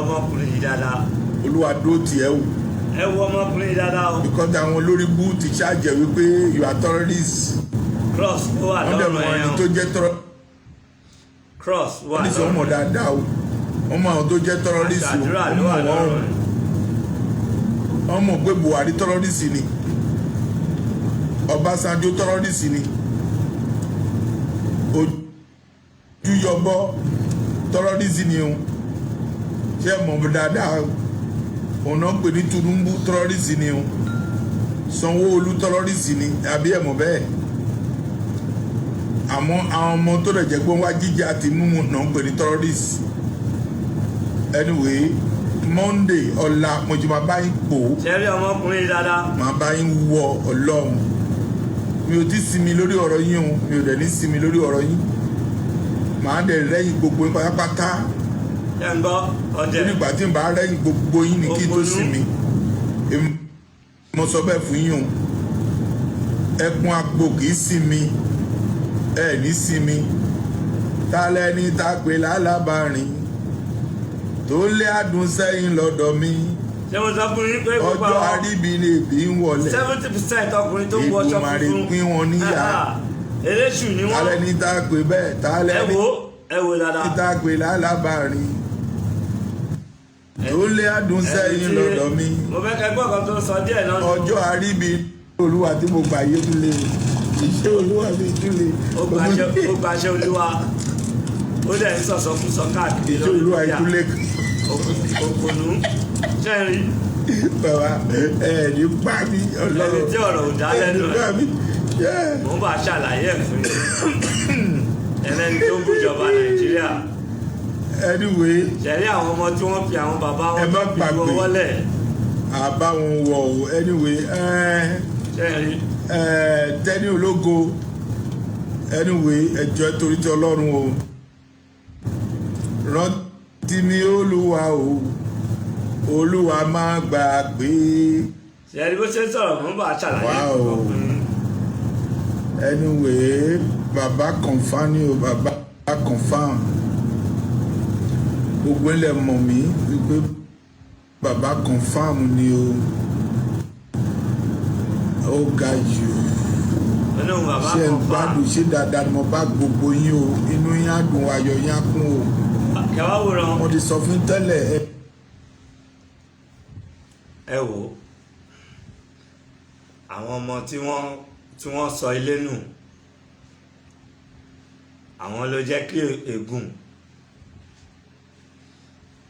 ọmọkùnrin yìí dáadáa. Olúwa dúró tì ẹ́ o. Ẹ wo ọmọkùnrin yìí dáadáa o. Because àwọn olórí bú ti ṣáàjẹ́ wípé you are terrorist. Cross ó wà lọ́rùn ẹ̀yàn. wọ́n dẹ̀ mọ ẹni tó jẹ́ Cross wà lọ́rùn. ọmọ dáadáa o. Wọ́n mọ àwọn tó jẹ́ terrorist o. Àdúrà ló wà lọ́rùn. Wọ́n mọ̀ pé Buhari terrorist ni. Ọbásanjọ́ terrorist ni. Ojúyọbọ terrorist ni o. Ṣé mọ̀ dáadáa o? Òun náà pè ní Tinubu terrorist ni o. Sanwó-Olú terrorist ni àbí ẹ̀mọ̀ bẹ́ẹ̀. Àmọ́ àwọn ọmọ tó lè jẹ́ pé wọ́n wá jíjẹ àti mímú náà pè ní terrorist. Anyway, Monday ọ̀la mo ti máa bá yín pò. Ṣé rí ọmọkùnrin dáadáa? Màá bá yín wọ Ọlọ́run. Mi ò ti sinmi lórí ọ̀rọ̀ yín o, mi ò dẹ̀ ní sinmi lórí ọ̀rọ̀ yín. Màá dẹ̀ rẹ́yìn gbogbo yín pátápátá. Ṣé ń gbọ́ ọdẹ? Nígbà tí n bá rẹ́yìn gbogbo yín ní kí n tó sinmi. Mo sọ bẹ́ẹ̀ fún yín o. Ẹkún agbo kì í sinmi. Ẹ ní sinmi. Tálẹ́ ní tápé lálábàárín. Tó lé àdùn sẹ́yìn lọ́dọ̀ mi. Ṣé mo sọ fún yín pé gbogbo ọjọ́ àríbìnibì ń wọlé. 70% ọkùnrin tó ń wọṣọ funfun. Ìgbìmọ̀ pín wọn níyà. Eléṣù ni wọ́n. Tálẹ́ ní tápé bẹ́ẹ̀ tálẹ́ ní dáadáa. tápé lálábàárín. Tó lé àdùn sẹ́yìn lọ́dọ̀ mi. Mo fẹ́ kẹ́gbọ́n kan tó sọ díẹ̀ náà. Ọjọ́ àríbì Olúwa tí mo gbà yé túlé. Iṣẹ́ Olúwa mi túlé. Ó gbàṣẹ Olúwa. Ó dẹ̀ ń sọ̀sọ̀ fún sọ káàkiri. Iṣẹ́ Olúwa túlé. Òkùnú ṣe ń rí. Bàbá ní pa mí Ọlọ́run. Ẹni tí ọ̀rọ̀ ò dá lẹ́nu ẹ̀. Mo ń bá ṣàlàyé ẹ̀ fún yín. Ẹlẹ́ni tó ń bújọba Nàìjíríà. Anyway. Ṣẹ̀rí àwọn ọmọ tí wọ́n fi àwọn bàbá wọn tó fi wọ́n wọ́lẹ̀. Àbáwọn wọ̀ o anyway. Ṣe ń rí. Tẹ́ni ológo anyway ẹjọ́ torí ti Ọlọ́run o. Rántí mi Olúwa o. Olúwa máa gbàgbé. Ṣẹ̀rí bó ṣe ń sọ̀rọ̀ mo ń bá ṣàlàyé fún ọkùnrin. Anyway bàbá confam ni o bàbá confam. Gbogbo ilẹ̀ mọ̀ mí wípé bàbá confam ni o. Ó ga jù. Ṣé ń gbádùn ṣé dáadáa ni mo bá gbogbo yín o. Inú yín á dùn ayọ̀ yín á kún o. Kẹwàá wòran. Mo ti sọ fún tẹ́lẹ̀ ẹ. Ẹ wò àwọn ọmọ tí wọ́n sọ ilé nù, àwọn ló jẹ́ kí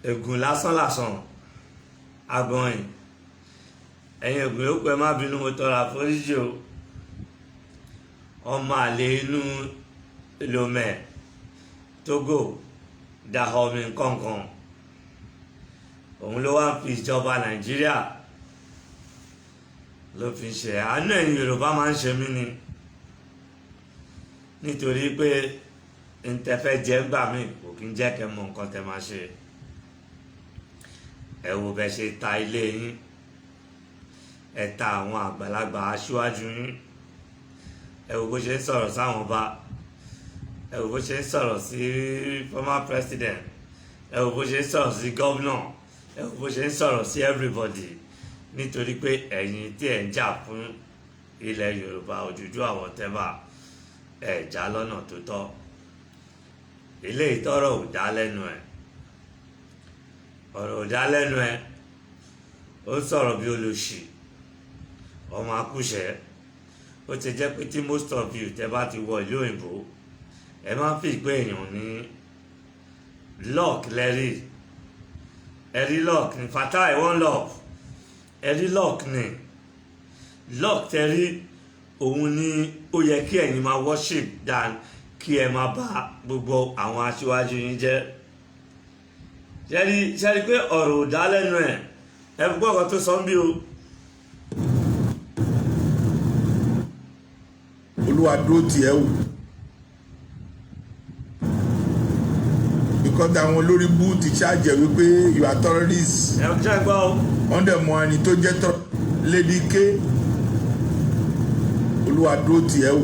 ègùn lásán agbọ̀nyìn ẹ̀yin ègùn yóò pẹ́ má bínú mo tọrọ àforíjì o. Ọmọ àlè inú Lomé Togo Dahomey nkankan òun ló wá fi ìjọba Nàìjíríà ló fi ṣe àánú ẹ̀yin Yorùbá máa ń ṣe mí ni nítorí pé n tẹ fẹ́ jẹ́ gbà mí kò kí ń jẹ́ kẹ́ mọ̀ nǹkan tẹ máa ṣe. Ẹ wo bẹ ṣe ta ilé yín, ẹ ta àwọn àgbàlagbà aṣíwájú yín, ẹ wo bó ṣe ń sọ̀rọ̀ sáwọn ọba, ẹ wo bó ṣe ń sọ̀rọ̀ sí former president, ẹ wo bó ṣe ń sọ̀rọ̀ sí governor, ẹ wo bó ṣe ń sọ̀rọ̀ sí everybody nítorí pé ẹ̀yin tí ẹ̀ ń jà fún ilẹ̀ Yorùbá Odùduwà whatever ẹ̀ já lọ́nà tó tọ́. Ilé ìtọ́rọ̀ ò dá lẹ́nu ẹ̀, ọ̀rọ̀ ò dá lẹ́nu ẹ̀, ó ń sọ̀rọ̀ bí olóṣì ọmọ akúṣẹ̀. Ó ti jẹ́ pé tí most of you tẹ́ bá ti wọ ìlú òyìnbó ẹ máa ń fi ìpé èèyàn ní lock lẹ́rìí, ẹ̀rí lock ní Fatai one love, ẹ̀rí lock ní lock tẹ́rí òun ni ó yẹ kí ẹ̀yin máa worship dan kí ẹ máa bá gbogbo àwọn aṣíwájú yín jẹ́. Ṣẹ́rí pé ọ̀rọ̀ ò dá lẹ́nu ẹ̀, ẹ fi gbọ́ ọ̀kan tó sọ ń bí o. Olúwa dúró tì ẹ́ o. Because àwọn olórí bú ti ṣáàjẹ́ wípé you are terrorist. Ẹ jẹ́ gbọ́ o. Wọ́n dẹ̀ mọ ẹni tó jẹ́ Lady K. Olúwa dúró tì ẹ́ o.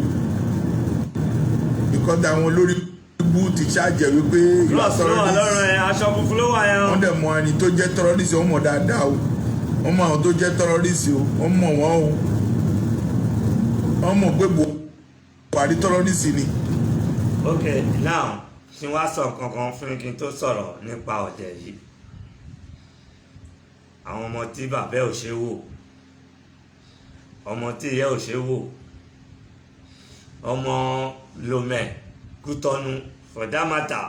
Because àwọn olórí bú olórí ti ṣáàjẹ́ wípé ìwà cross ló wà lọ́rùn ẹ̀, aṣọ funfun ló wà yẹn o. wọ́n dẹ̀ mọ ẹni tó jẹ́ terrorist wọ́n mọ̀ dáadáa o wọ́n mọ àwọn tó jẹ́ terrorist o wọ́n mọ̀ wọ́n o wọ́n mọ̀ pé Buhari terrorist ni. ok now kí wá sọ kankan fún kí n tó sọ̀rọ̀ nípa ọ̀dẹ̀ yìí. àwọn ọmọ tí bàbá ò ṣe wò, ọmọ tí ìyá ò ṣe wò, ọmọ Lomé Kútọ́nù for that matter,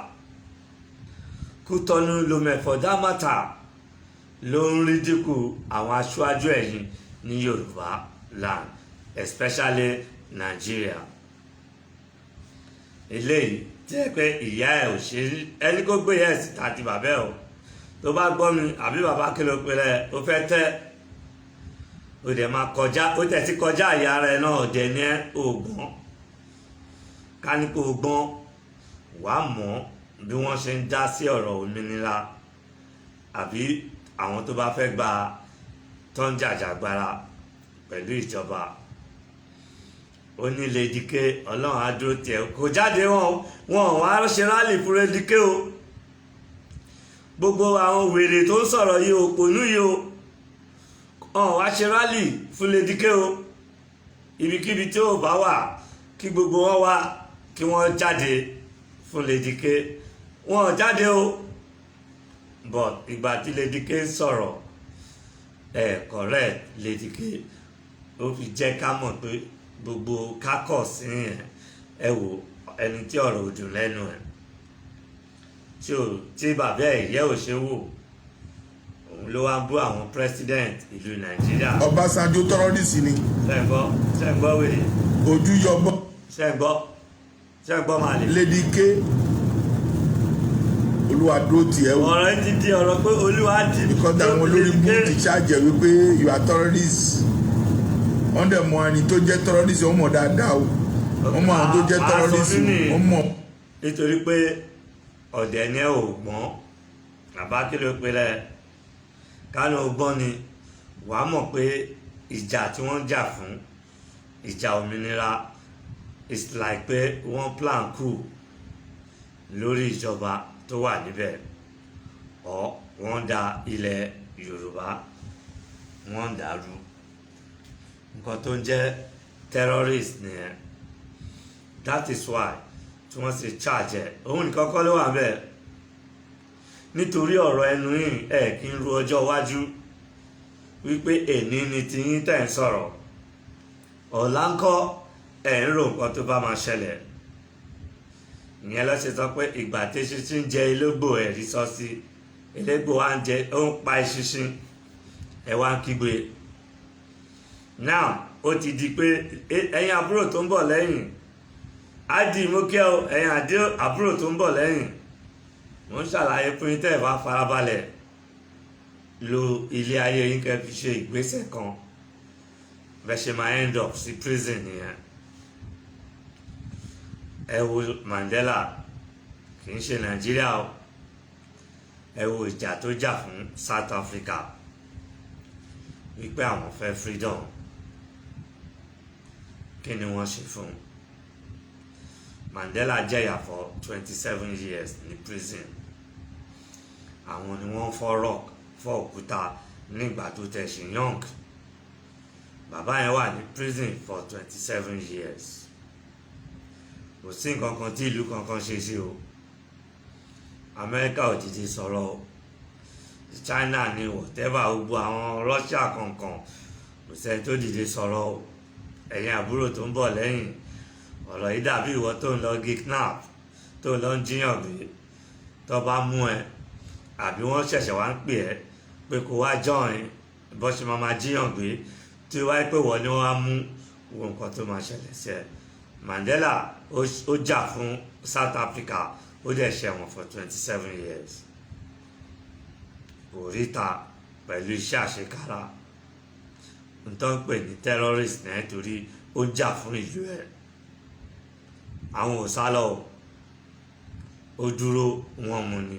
Kútọ́nù Lomé for that matter ló ń rí dínkù àwọn aṣáájú ẹ̀yìn ní Yorùbá land especially Nigeria. eléyìí jẹ́ pé ìyá ẹ̀ ò ṣe ẹni kó gbé yẹ̀ síta àti bàbá ẹ̀ o tó bá gbọ́ mi àbí bàbá kí ló pe rẹ̀ ó fẹ́ tẹ́ ó dẹ̀ máa kọjá ó tẹ̀ sí kọjá ìyá rẹ̀ náà dẹ̀ ní ògbọ́n ká ní kó gbọ́n wàá mọ̀ bí wọ́n ṣe ń dá sí ọ̀rọ̀ òmìnira àbí àwọn tó bá fẹ́ gba tó ń jàjàgbara pẹ̀lú ìjọba. ó ní Lady K ọlọ́run á dúró tiẹ̀ kò jáde wọn wá ṣe rálì fún Lady K o gbogbo àwọn wèrè tó ń sọ̀rọ̀ yìí òpònú yìí o wá ṣe rálì fún Lady K o ibikíbi tí ó bá wà kí gbogbo wọn wá kí wọ́n jáde fún Lady K wọn jáde o but ìgbà tí Lady K ń sọ̀rọ̀ correct Lady K ó fi jẹ́ ká mọ̀ pé gbogbo kákọ̀ sí ẹ wò ẹni tí ọ̀rọ̀ ò dùn lẹ́nu ẹ̀ tí bàbá ẹ̀ yẹ́ ò ṣe wò òun ló wá ń bú àwọn president ìlú Nàìjíríà. Ọbásanjọ́ terrorist ni. ṣẹ́ǹgbọ́ wèrè. ojú yọgbọ́. ṣẹ́ǹgbọ́ máa lè. Lady K olúwa dúró tiẹ̀ o. ọ̀rọ̀ ti di ọ̀rọ̀ pé olúwa di. because àwọn olórí ti ṣáàjẹ́ wípé you are terrorist wọ́n dẹ̀ mọ ẹni tó jẹ́ terrorist wọ́n mọ̀ dáadáa o wọ́n mọ àwọn tó jẹ́ terrorist wọ́n mọ̀. nítorí pé ọ̀dẹ̀ ni ẹ ò gbọ́n bàbá kí ló pe lẹ kánú ọgbọ́n ni wàá mọ̀ pé ìjà tí wọ́n jà fún ìjà òmìnira it's like pé wọ́n plan coup lórí ìjọba tó wà níbẹ̀ wọ́n da ilẹ̀ Yorùbá wọ́n dàrú nǹkan tó ń jẹ́ terrorist nìyẹn that is why tí wọ́n ṣe charge ẹ̀ òun nìkan kọ́ ló wà bẹ́ẹ̀ nítorí ọ̀rọ̀ ẹnu yìí ẹ̀ kí ń ru ọjọ́ iwájú wípé èní ni tiyín tẹ̀ ń sọ̀rọ̀ ọ̀la ń kọ́ ẹ̀ ń rò nǹkan tó bá máa ṣẹlẹ̀ ìyẹn ló ṣe sọ pé ìgbà tí ṣinṣin jẹ elégbò ẹ̀rí sọ sí elégbò wa ń jẹ ó ń pa ṣinṣin ẹ̀ wá ń kígbe now ó ti di pé ẹ̀yin àbúrò tó ń bọ̀ lẹ́yìn á di ìmúkẹ́ o ẹ̀yin àbúrò tó ń bọ̀ lẹ́yìn mo ń ṣàlàyé fún yín tẹ́ ẹ̀ bá farabalẹ̀ lo ilé ayé yín kẹ́ fi ṣe ìgbésẹ̀ kan bẹ́ẹ̀ ṣe máa end up sí prison nìyẹn. ẹ wo Mandela kì í ṣe Nàìjíríà o ẹ wo ìjà tó jà fún South Africa wípé àwọn fẹ́ freedom kí ni wọ́n ṣe fún Mandela jẹ̀yà for 27 years ní prison àwọn ni wọ́n fọ́ òkúta nígbà tó tẹ̀sí young bàbá yẹn wà ní prison for 27 years kò sí nǹkan kan tí ìlú kankan ṣe sí o Amẹ́ríkà ò dìde sọ̀rọ̀ o China ni whatever gbogbo àwọn Russia kankan kò sẹ́ni tó dìde sọ̀rọ̀ o ẹ̀yin àbúrò tó ń bọ̀ lẹ́yìn ọ̀rọ̀ yìí dàbí ìwọ tó ń lọ kidnap tó ń lọ ń jíyàn gbé tó bá mú ẹ àbí wọ́n ṣẹ̀ṣẹ̀ wá ń pè ẹ́ pé kó wá join bó ṣe máa jíyàn gbé tí wáyé pé wọ́n ní wọ́n á mú wo nǹkan tó máa ṣẹlẹ̀ sí ẹ. Mandela ó jà fún South Africa ó dẹ̀ ṣẹ̀wọ̀n for 27 years kò ríta pẹ̀lú iṣẹ́ àṣekára n tó ń pè ní terrorist náà torí ó jà fún ìlú ẹ̀ àwọn ò sálọ ó dúró wọn mú ni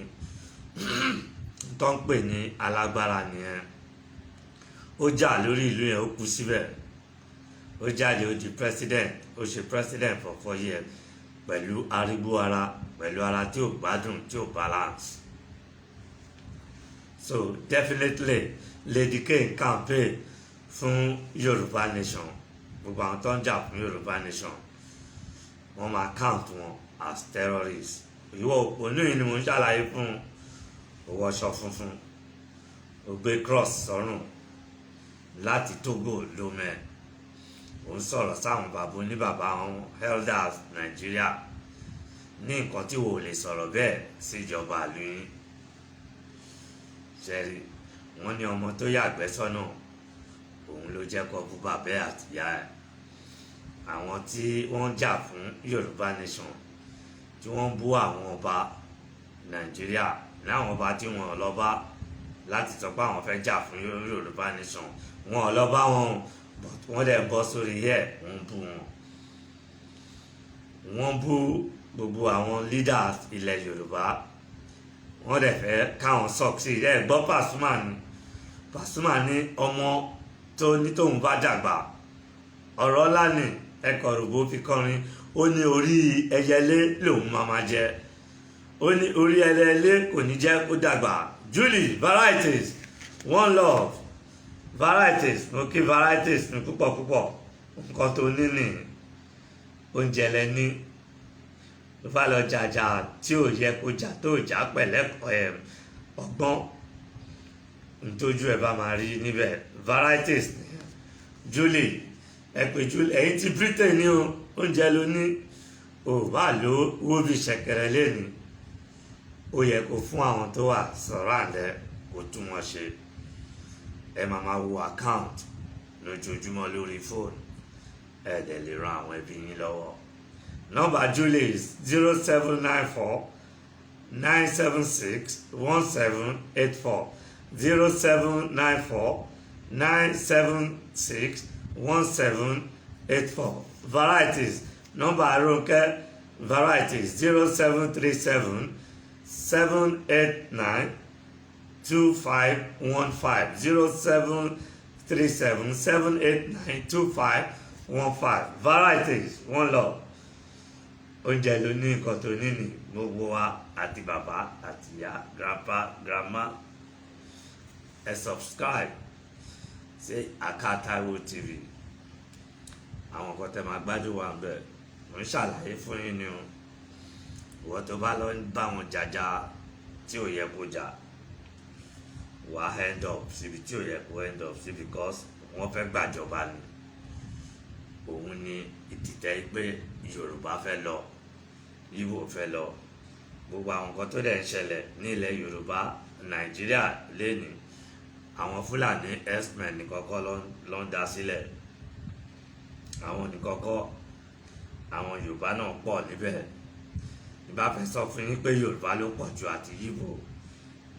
n tó ń pè ní alágbára nìyẹn ó jà lórí ìlú yẹn ó kú síbẹ̀ ó jáde ó di president ó ṣe president for 4 years pẹ̀lú arígbó ara pẹ̀lú ara tí ò gbádùn tí ò balance. So definitely Lady K ń campaign fún Yorùbá nation. Gbogbo àwọn tó ń jà fún Yorùbá nation wọ́n máa count wọn as terrorists. Ìwọ òpònú yìí ni mo ń ṣàlàyé fún owó aṣọ funfun ó gbé cross sọ́rùn láti Togo lomẹ ó ń sọ̀rọ̀ sáwọn bàbá oníbàbá wọn elders Nàìjíríà ní nǹkan tí wò lè sọ̀rọ̀ bẹ́ẹ̀ síjọba lóyún ṣẹ́rí wọ́n ní ọmọ tó yàgbẹ́ sọ́nà òun ló jẹ́ kó bú bàbá àtìyá ẹ̀. Àwọn tí wọ́n jà fún Yorùbá nation tí wọ́n bú àwọn ọba Nàìjíríà láwọn ọba tí wọ́n lọ bá láti sọ pé àwọn fẹ́ jà fún Yorùbá nation wọn lọ bá wọn wọ́n dẹ̀ bọ́ sórí ẹ̀ wọ́n bú wọn. Wọ́n bú gbogbo àwọn leaders ilẹ̀ Yorùbá wọ́n dẹ̀ fẹ́ káwọn succeed ẹ̀ gbọ́ Pasuma ní ọmọ tó ní tóun bá dàgbà ọ̀rọ̀ ńlá ni ẹ̀kọ́ rògbò fi kọrin ó ní orí ẹyẹlé lòun máa jẹ ó ní orí ẹyẹlé kò ní jẹ́ kó dàgbà. Julie varieties one love varieties mo kí varieties ní púpọ̀ nǹkan tó ní ní oúnjẹ lẹ́ni ló fà lọ jàjà tí ò yẹ kó jà tó jà pẹ̀lẹ́ ọgbọ́n ntójú ẹ̀ bá máa rí níbẹ̀ varieties Julie ẹ pé Julie ẹ̀yin ti Britain ní o oúnjẹ ló ní ò bá ló wó bí ṣẹ̀kẹ̀rẹ̀ lẹ́ni ó yẹ kó fún àwọn tó wà sọ̀rọ̀ àlẹ́ kó tún wọn ṣe ẹ máa wo account lójoojúmọ́ lórí fóònù ẹ dẹ̀ lè ran àwọn ẹbí yín lọ́wọ́. Nọ́mbà Julie is 0794 976 1784 0794 976 1784. Varieties nọ́mbà Ronke varieties 0737 789 2515 0737 789 2515. Varieties one love oúnjẹ ló ní nǹkan tó ní ní gbogbo wa àti bàbá àti ìyá grandpa grandma ẹ subscribe sí Aka Taiwo TV àwọn nǹkan tẹ máa gbádùn wa ń bẹ mo ń ṣàlàyé fún yín ni o ìwọ tó bá lọ ń bá wọn jàjà tí ò yẹ kó jà wà á end up síbi tí ò yẹ kó end up sí because wọ́n fẹ́ gbàjọba ni òun ni ìdìtẹ̀ pé Yorùbá fẹ́ lọ Ìgbò fẹ́ lọ gbogbo àwọn nǹkan tó dẹ̀ ń ṣẹlẹ̀ ní ilẹ̀ Yorùbá Nàìjíríà lẹ́ni àwọn Fúlàní herdsmen nìkọ́kọ́ ló ń dá sílẹ̀ àwọn nìkọ́kọ́ àwọn Yorùbá náà pọ̀ níbẹ̀ ìbá fẹ́ sọ fún yín pé Yorùbá ló pọ̀ jù àti Ìgbò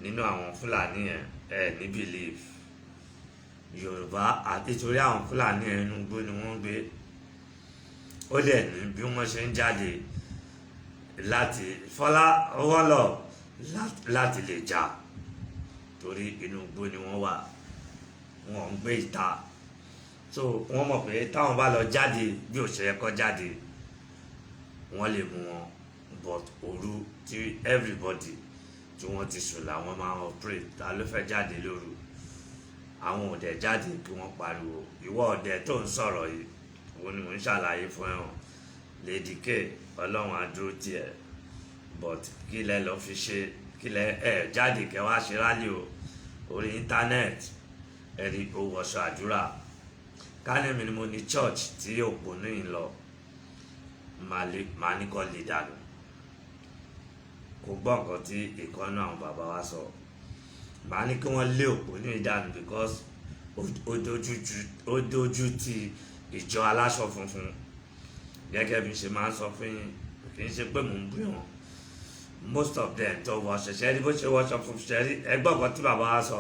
nínú àwọn Fúlàní yẹn ní belief Yorùbá àti torí àwọn Fúlàní ẹnu gbó ni wọ́n gbé ó dẹ̀ ní bí wọ́n ṣe ń jáde láti fọlá ọwọ́ lọ láti lè jà torí inú igbó ni wọ́n wà wọ́n ń gbé ìta so wọ́n mọ̀ pé táwọn bá lọ jáde bí òṣèré kọ́ jáde wọ́n lè mú wọn but òru tí everybody tí wọ́n ti sùn làwọn máa ń operate ta ló fẹ́ jáde lóru àwọn ọ̀dẹ̀ jáde kí wọ́n pariwo ìwọ ọ̀dẹ̀ tó ń sọ̀rọ̀ yìí òun ni mò ń ṣàlàyé fún ẹ̀hàn Lady K ọlọ́run àdúró tiẹ̀ but kí lẹ lọ fi ṣe kí lẹ jáde kẹ wá ṣe rálì o orí íńtánẹ́ẹ̀tì ẹ̀rí owó ọ̀ṣọ́ àdúrà kánẹ́mi ni mo ní church tí òpònú yìí lọ máa ní kọ́ lè dànù kò gbọ́ nǹkan tí ìkọ́nú àwọn bàbá wa sọ máa ní kí wọ́n lé òpònú yìí dànù because ó dojú ti ìjọ aláṣọ funfun gẹ́gẹ́ bí ṣe máa ń sọ fún yín kì í ṣe pé mò ń bú wọn most of them tó wọ ṣẹ̀ṣẹ̀ rí bó ṣe wọṣọ funfun ṣe rí ẹgbọ́n kan tí bàbá wa sọ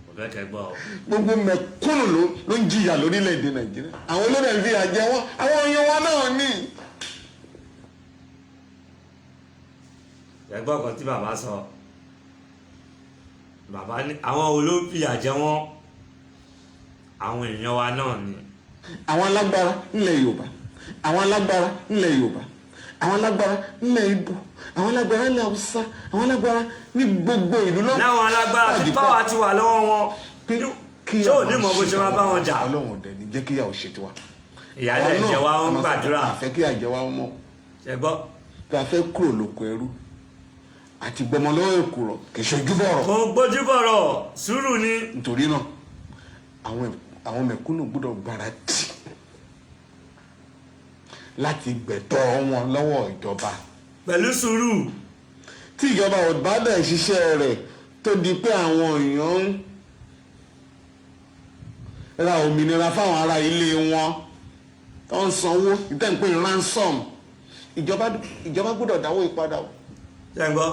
kò fẹ́ kẹ́ gbọ́. gbogbo mẹ̀kúnnù ló ń jìyà lórílẹ̀‐èdè Nàìjíríà àwọn olórí ẹ̀ ń fi àjẹ wọn àwọn èèyàn wa náà ní. ẹgbọ́n kan tí bàbá sọ bàbá ní àwọn olórí àjẹ wọn àwọn èèyàn wa náà ní. àwọn alágbára ńlẹ̀ Yorùbá àwọn alágbára ńlẹ̀ Yorùbá àwọn alágbára nílẹ̀ Ìgbò, àwọn alágbára nílẹ̀ Haúsá, àwọn alágbára ní gbogbo ìlú náà. láwọn alágbára tí pàwọ́ ti wà lọ́wọ́ wọn ṣé ò ní mọ̀ bó ṣe máa bá wọn jà. Ọlọ́run ọ̀dẹ̀ ní jẹ́ kíyàwó ṣe tiwa. ìyálẹ̀ ìjẹ wa ń gbàdúrà. àfẹ́ kí àjẹ wa mọ́. ṣe gbọ́. kí a fẹ́ kúrò lóko ẹrú àti gbọmọ lọ́wọ́ èkùrọ̀ kì í ṣojú bọ̀rọ̀. kò gbójú bọ̀rọ̀ sùúrù ni. nítorí náà àwọn mẹ̀kúnnù gbọ́dọ̀ gbáradì láti gbẹ̀tọ́ wọn lọ́wọ́ ìjọba. pẹ̀lú sùúrù. tí ìjọba ò bá bẹ̀ ṣiṣẹ́ rẹ̀ tó di pé àwọn èèyàn ń ra òmìnira fáwọn ará ilé wọn tó ń sanwó ìtẹ́ǹpé ransom ìjọba gbọ́dọ̀ dáwó ìpadà o. ṣe ń gbọ́.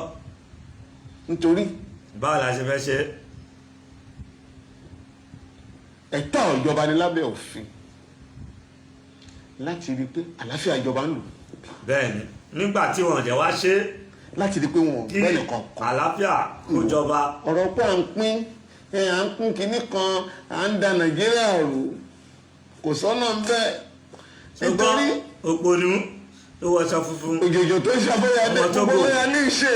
nítorí. báwo la ṣe fẹ́ ṣe. ẹ̀tọ́ ìjọba ni lábẹ́ òfin láti rí i pé àlàáfíà ìjọba ń lò. bẹ́ẹ̀ni nígbà tí wọn jẹ wá ṣe. láti rí i pé wọn ò gbẹ́ nìkan kan. àlàáfíà kó jọba. ọ̀rọ̀ pé à ń pín kinní kan à ń da Nàìjíríà rú kò sọ́nà bẹ́ẹ̀. nítorí òpònú tó wọṣọ funfun. òjòjò tó ṣàbọ̀yàdé gbogbo lóya ní ìṣe.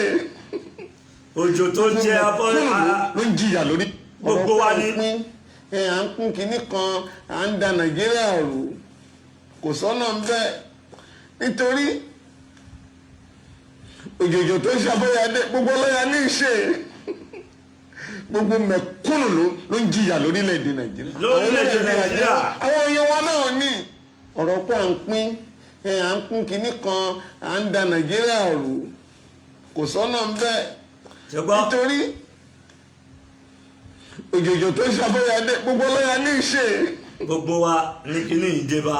òjò tó jẹ abọ́ ló ń jìyà lórí. gbogbo wa ní. à ń pín kinní kan à ń da Nàìjíríà rú kò sọ́nà bẹ́ẹ̀ nítorí òjòjò tó ṣàbọ̀yàdé gbogbo lóya ní ìṣe. gbogbo mẹ̀kúnnù ló ń jìyà lórílẹ̀‐èdè Nàìjíríà. lórílẹ̀‐èdè Nàìjíríà. àwọn èèyàn wa náà ní ọ̀rọ̀ pé à ń pín kinní kan à ń da Nàìjíríà rú kò sọ́nà bẹ́ẹ̀ nítorí òjòjò tó ṣàbọ̀yàdé gbogbo lóya ní ìṣe. gbogbo wa ní kíní ìjẹba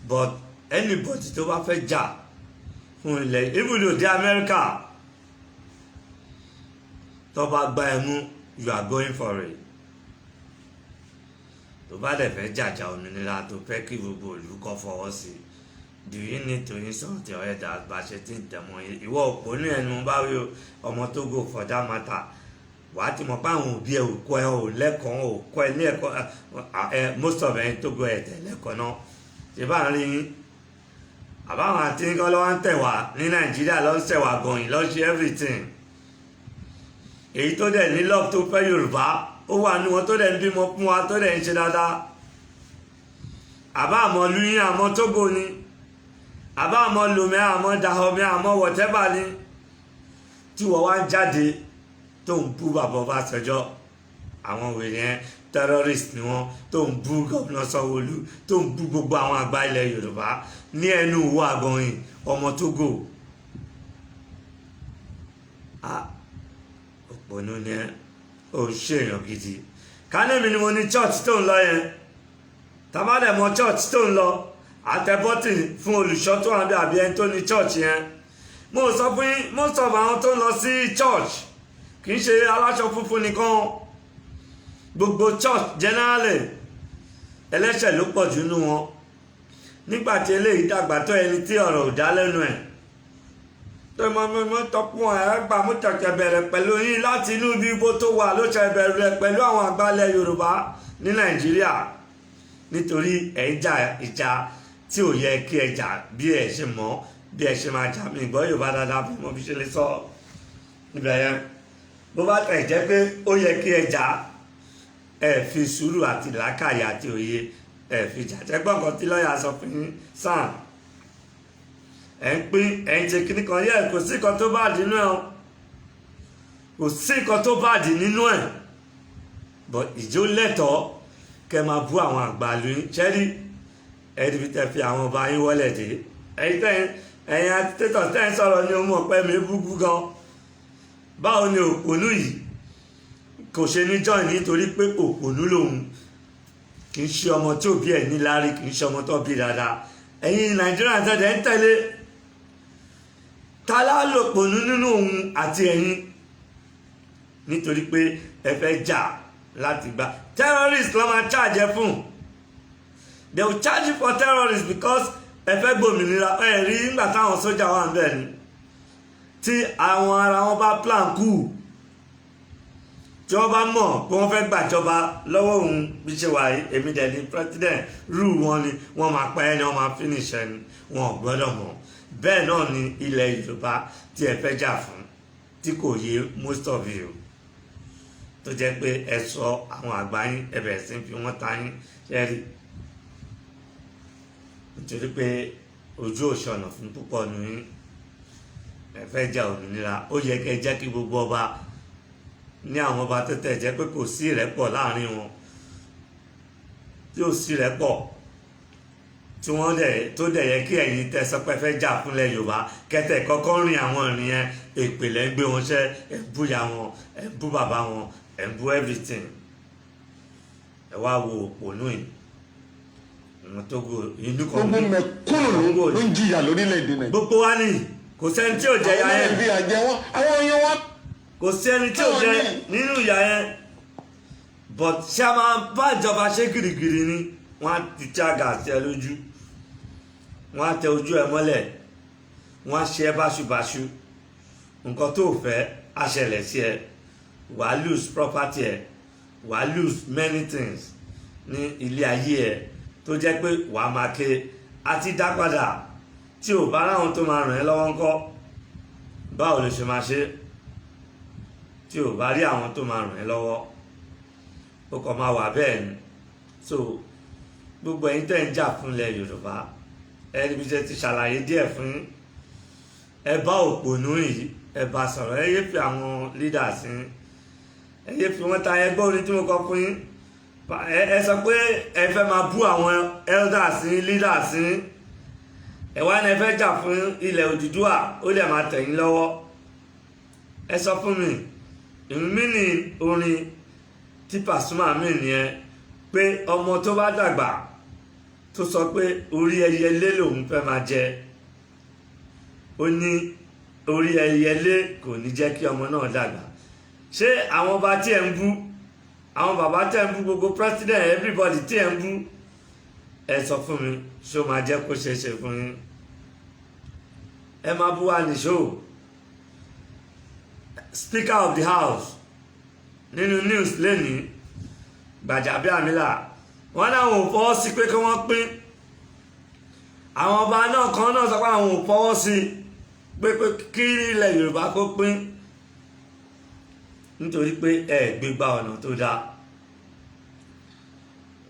but anybody tó bá fẹ́ jà fún ilẹ̀ ibùdó dé Amẹ́ríkà tó bá gba ẹnu you are going for it. tó bá dẹ̀ fẹ́ jàjà òmìnira tó fẹ́ kí gbogbo ìlú kọ́ fọwọ́ sí do you need to insult your head as bá ṣe ti ń tẹ̀mọ́ ìwọ òpó ní ẹnu bá wí ọmọ tó go for that matter wàá ti mọ̀ pé àwọn òbí ẹ̀ ò kọ́ ẹ ò lẹ́kọ̀ọ́ ò kọ́ ẹ ní ẹ̀kọ́ most of ẹ̀ tó go ẹ̀ tẹ̀ lẹ́kọ̀ọ́ náà ṣe bá ń rí yín àbáwọn àti nǹkan lọ́wọ́ ń tẹ̀ wá ní Nàìjíríà lọ́ ń tẹ̀ wá gọ̀yìn lọ́ ṣe everything èyí tó dẹ̀ ní love tó fẹ́ Yorùbá ó wà ní wọn tó dẹ̀ ń bímọ fún wa tó dẹ̀ ń ṣe dáadáa àbá àmọ́ lóyún àmọ́ Tógò ni àbá àmọ́ lomẹ́ àmọ́ dahomẹ́ àmọ́ whatever ni tí wọ́n wá ń jáde tó ń bú bàbá Ọbásanjọ́ àwọn wèrè yẹn terrorist ni wọ́n tó ń bú gómìnà Sanwó-Olú tó ń bú gbogbo àwọn àgbà ilẹ̀ Yorùbá ní ẹnu ìwọ àgbọ̀nyìn ọmọ Tógò òpònú ni ẹ ò ṣèyàn gidi kánẹ́mi ni mo ní church tó ń lọ yẹn tàbádẹ̀ mọ church tó ń lọ àtẹ̀bọ́tì fún olùṣọ́ tó wà bí àbí ẹni tó ní church yẹn mo sọ fún yín most of àwọn tó ń lọ sí church kì í ṣe aláṣọ funfun nìkan gbogbo church generally ẹlẹ́ṣẹ̀ ló pọ̀ jù nínú wọn nígbà tí eléyìí dàgbà tó ẹni tí ọ̀rọ̀ ò dá lẹ́nu ẹ̀ tó mọ tọpọ̀ ẹgbà mú tẹ̀kẹ̀ bẹ̀rẹ̀ pẹ̀lú yín láti inú ibi ibo tó wà ló ṣe bẹ̀rẹ̀ pẹ̀lú àwọn àgbálẹ̀ Yorùbá ní Nàìjíríà nítorí ẹ̀ ń jà ìjà tí ò yẹ kí ẹ jà bí ẹ ṣe mọ̀ bí ẹ ṣe máa jà mí gbọ́ Yorùbá dáadáa bí mo fi ṣe lè sọ níbẹ̀ yẹn bó bá tẹ̀ jẹ́ pé ó yẹ kí ẹ jà ẹ fi sùúrù àti làákàyè àti òye ẹ fi jà jẹ́gbọ́n kan tí lọ́ọ̀yà sọ fún yín sàn ẹ̀ ń pín ẹ̀ ń ṣe kíní kan yẹ kò sí nǹkan tó bá dì nínú ẹ̀ kò sí nǹkan tó bá dì nínú ẹ̀ but ìjó lẹ́tọ̀ọ́ kẹ́ máa bú àwọn àgbàlú yín ṣẹ́rí ẹ̀ẹ́dì fi tẹ́ fi àwọn ọba yín wọlé dé ẹ̀yin àtẹ́tọ̀ tẹ́ ń sọ̀rọ̀ ní ọmọ ọ̀pẹ́ mi búbú gan báwo ni òpònú yìí kò ṣe ní join nítorí pé òpònú lòun kì í ṣe ọmọ tí òbí ẹ̀ níláárí kì í ṣe ọmọ tó bí dáadáa ẹ̀yin Nàìjíríà tẹ̀lé ń tẹ̀lé ta lá lòpònú nínú òun àti ẹ̀yin nítorí pé ẹ fẹ́ jà láti gba terrorist ló máa charge ẹ fún they will charge you for terrorist because ẹ fẹ́ gbòmìnira ẹ rí nígbà táwọn sójà wà ń bẹ̀ ni tí àwọn ara wọn bá plan coup tí wọ́n bá mọ̀ pé wọ́n fẹ́ gbàjọba lọ́wọ́ òun bí ṣe wà yìí èmi dẹ̀ ní president rú wọn ni wọ́n máa pa ẹni wọ́n máa finish ẹni wọn ò gbọ́dọ̀ mọ̀ bẹ́ẹ̀ náà ni ilẹ̀ Yorùbá tí ẹ fẹ́ jà fún tí kò yé most of you tó jẹ́ pé ẹ sọ àwọn àgbà yín ẹ bẹ̀rẹ̀ sí fi wọ́n ta yín ṣẹ́rí nítorí pé ojú òṣùnà fún púpọ̀ nù yín ẹ fẹ́ jà òmìnira ó yẹ kẹ́ jẹ́ kí gbogbo ọba ní àwọn ọba tó tẹ̀ jẹ́ pé kò sí ìrẹ́pọ̀ láàrin wọn tí ò sí ìrẹ́pọ̀ tí wọ́n tó dẹ̀ yẹ kí ẹ̀yin tẹ́ sọ pé fẹ́ jà fúnlẹ̀ Yorùbá kẹ́tẹ̀ kọ́kọ́ rìn àwọn ìrìn yẹn èpèlè ń gbé wọn ṣẹ́ ẹ̀ ń búya wọn ẹ̀ ń bú bàbá wọn ẹ̀ ń bú everything ẹ wá wo òpònú yìí ìwọ̀n tó go inú kan gbogbo mẹ̀kúnnù ló ń jìyà lórílẹ̀‐èdè Nàìjíríà. gbogbo wa ni kò sẹ́ni tí ò jẹ ìyà yẹn àwọn èèyàn wa. kò sí ẹni tí ò jẹ nínú ìyà yẹn but ṣé a máa bá ìjọba ṣe gírígírí ni wọ́n á ti tí àgà sí ẹ lójú wọ́n á tẹ ojú ẹ mọ́lẹ̀ wọ́n á ṣe ẹ báṣubàṣu nǹkan tó fẹ́ á ṣẹlẹ̀ sí ẹ wàá lose property ẹ wàá lose many things ní ilé ayé ẹ tó jẹ́ pé wàá máa ké àti dá padà tí ò bá ráhùn tó máa ràn ẹ́ lọ́wọ́ ńkọ́ báwo ló ṣe máa ṣe tí ò bá rí àwọn tó máa ràn ẹ́ lọ́wọ́ ó kàn máa wà bẹ́ẹ̀ ni so gbogbo ẹ̀yin tẹ́ ń jà fúnlẹ̀ Yorùbá ẹni bí ṣe ti ṣàlàyé díẹ̀ fún ẹ bá òpònú yìí ẹ bá sọ̀rọ̀ ẹ yé fi àwọn leaders yín ẹ yé fi wọ́n ta ẹgbẹ́ orin tí mo kọ fún yín ẹ sọ pé ẹ fẹ́ máa bú àwọn elders yín leaders yín ẹ wá ní ẹ fẹ́ jà fún ilẹ̀ Odùduwà ó lè máa tẹ̀ yín lọ́wọ́ ẹ sọ fún mi ìmí ni orin tí Pasuma mi nìyẹn pé ọmọ tó bá dàgbà tó sọ pé orí ẹyẹlé lòun fẹ́ máa jẹ ó ní orí ẹyẹlé kò ní jẹ́ kí ọmọ náà dàgbà ṣé àwọn ọba tí ẹ ń bú àwọn bàbá tẹ́ ń bú gbogbo president everybody tí ẹ ń bú ẹ sọ fún mi ṣó máa jẹ́ kó ṣeé ṣe fún yín ẹ máa bú wa nìṣó Speaker of the House nínú news lẹ́nìí Gbajabiamila wọ́n láwọn ò fọwọ́ sí pé kí wọ́n pín àwọn ọba náà kan náà sọ pé àwọn ò fọwọ́ sí pé kí ilẹ̀ Yorùbá kó pín nítorí pé ẹ gbégbá ọ̀nà tó dáa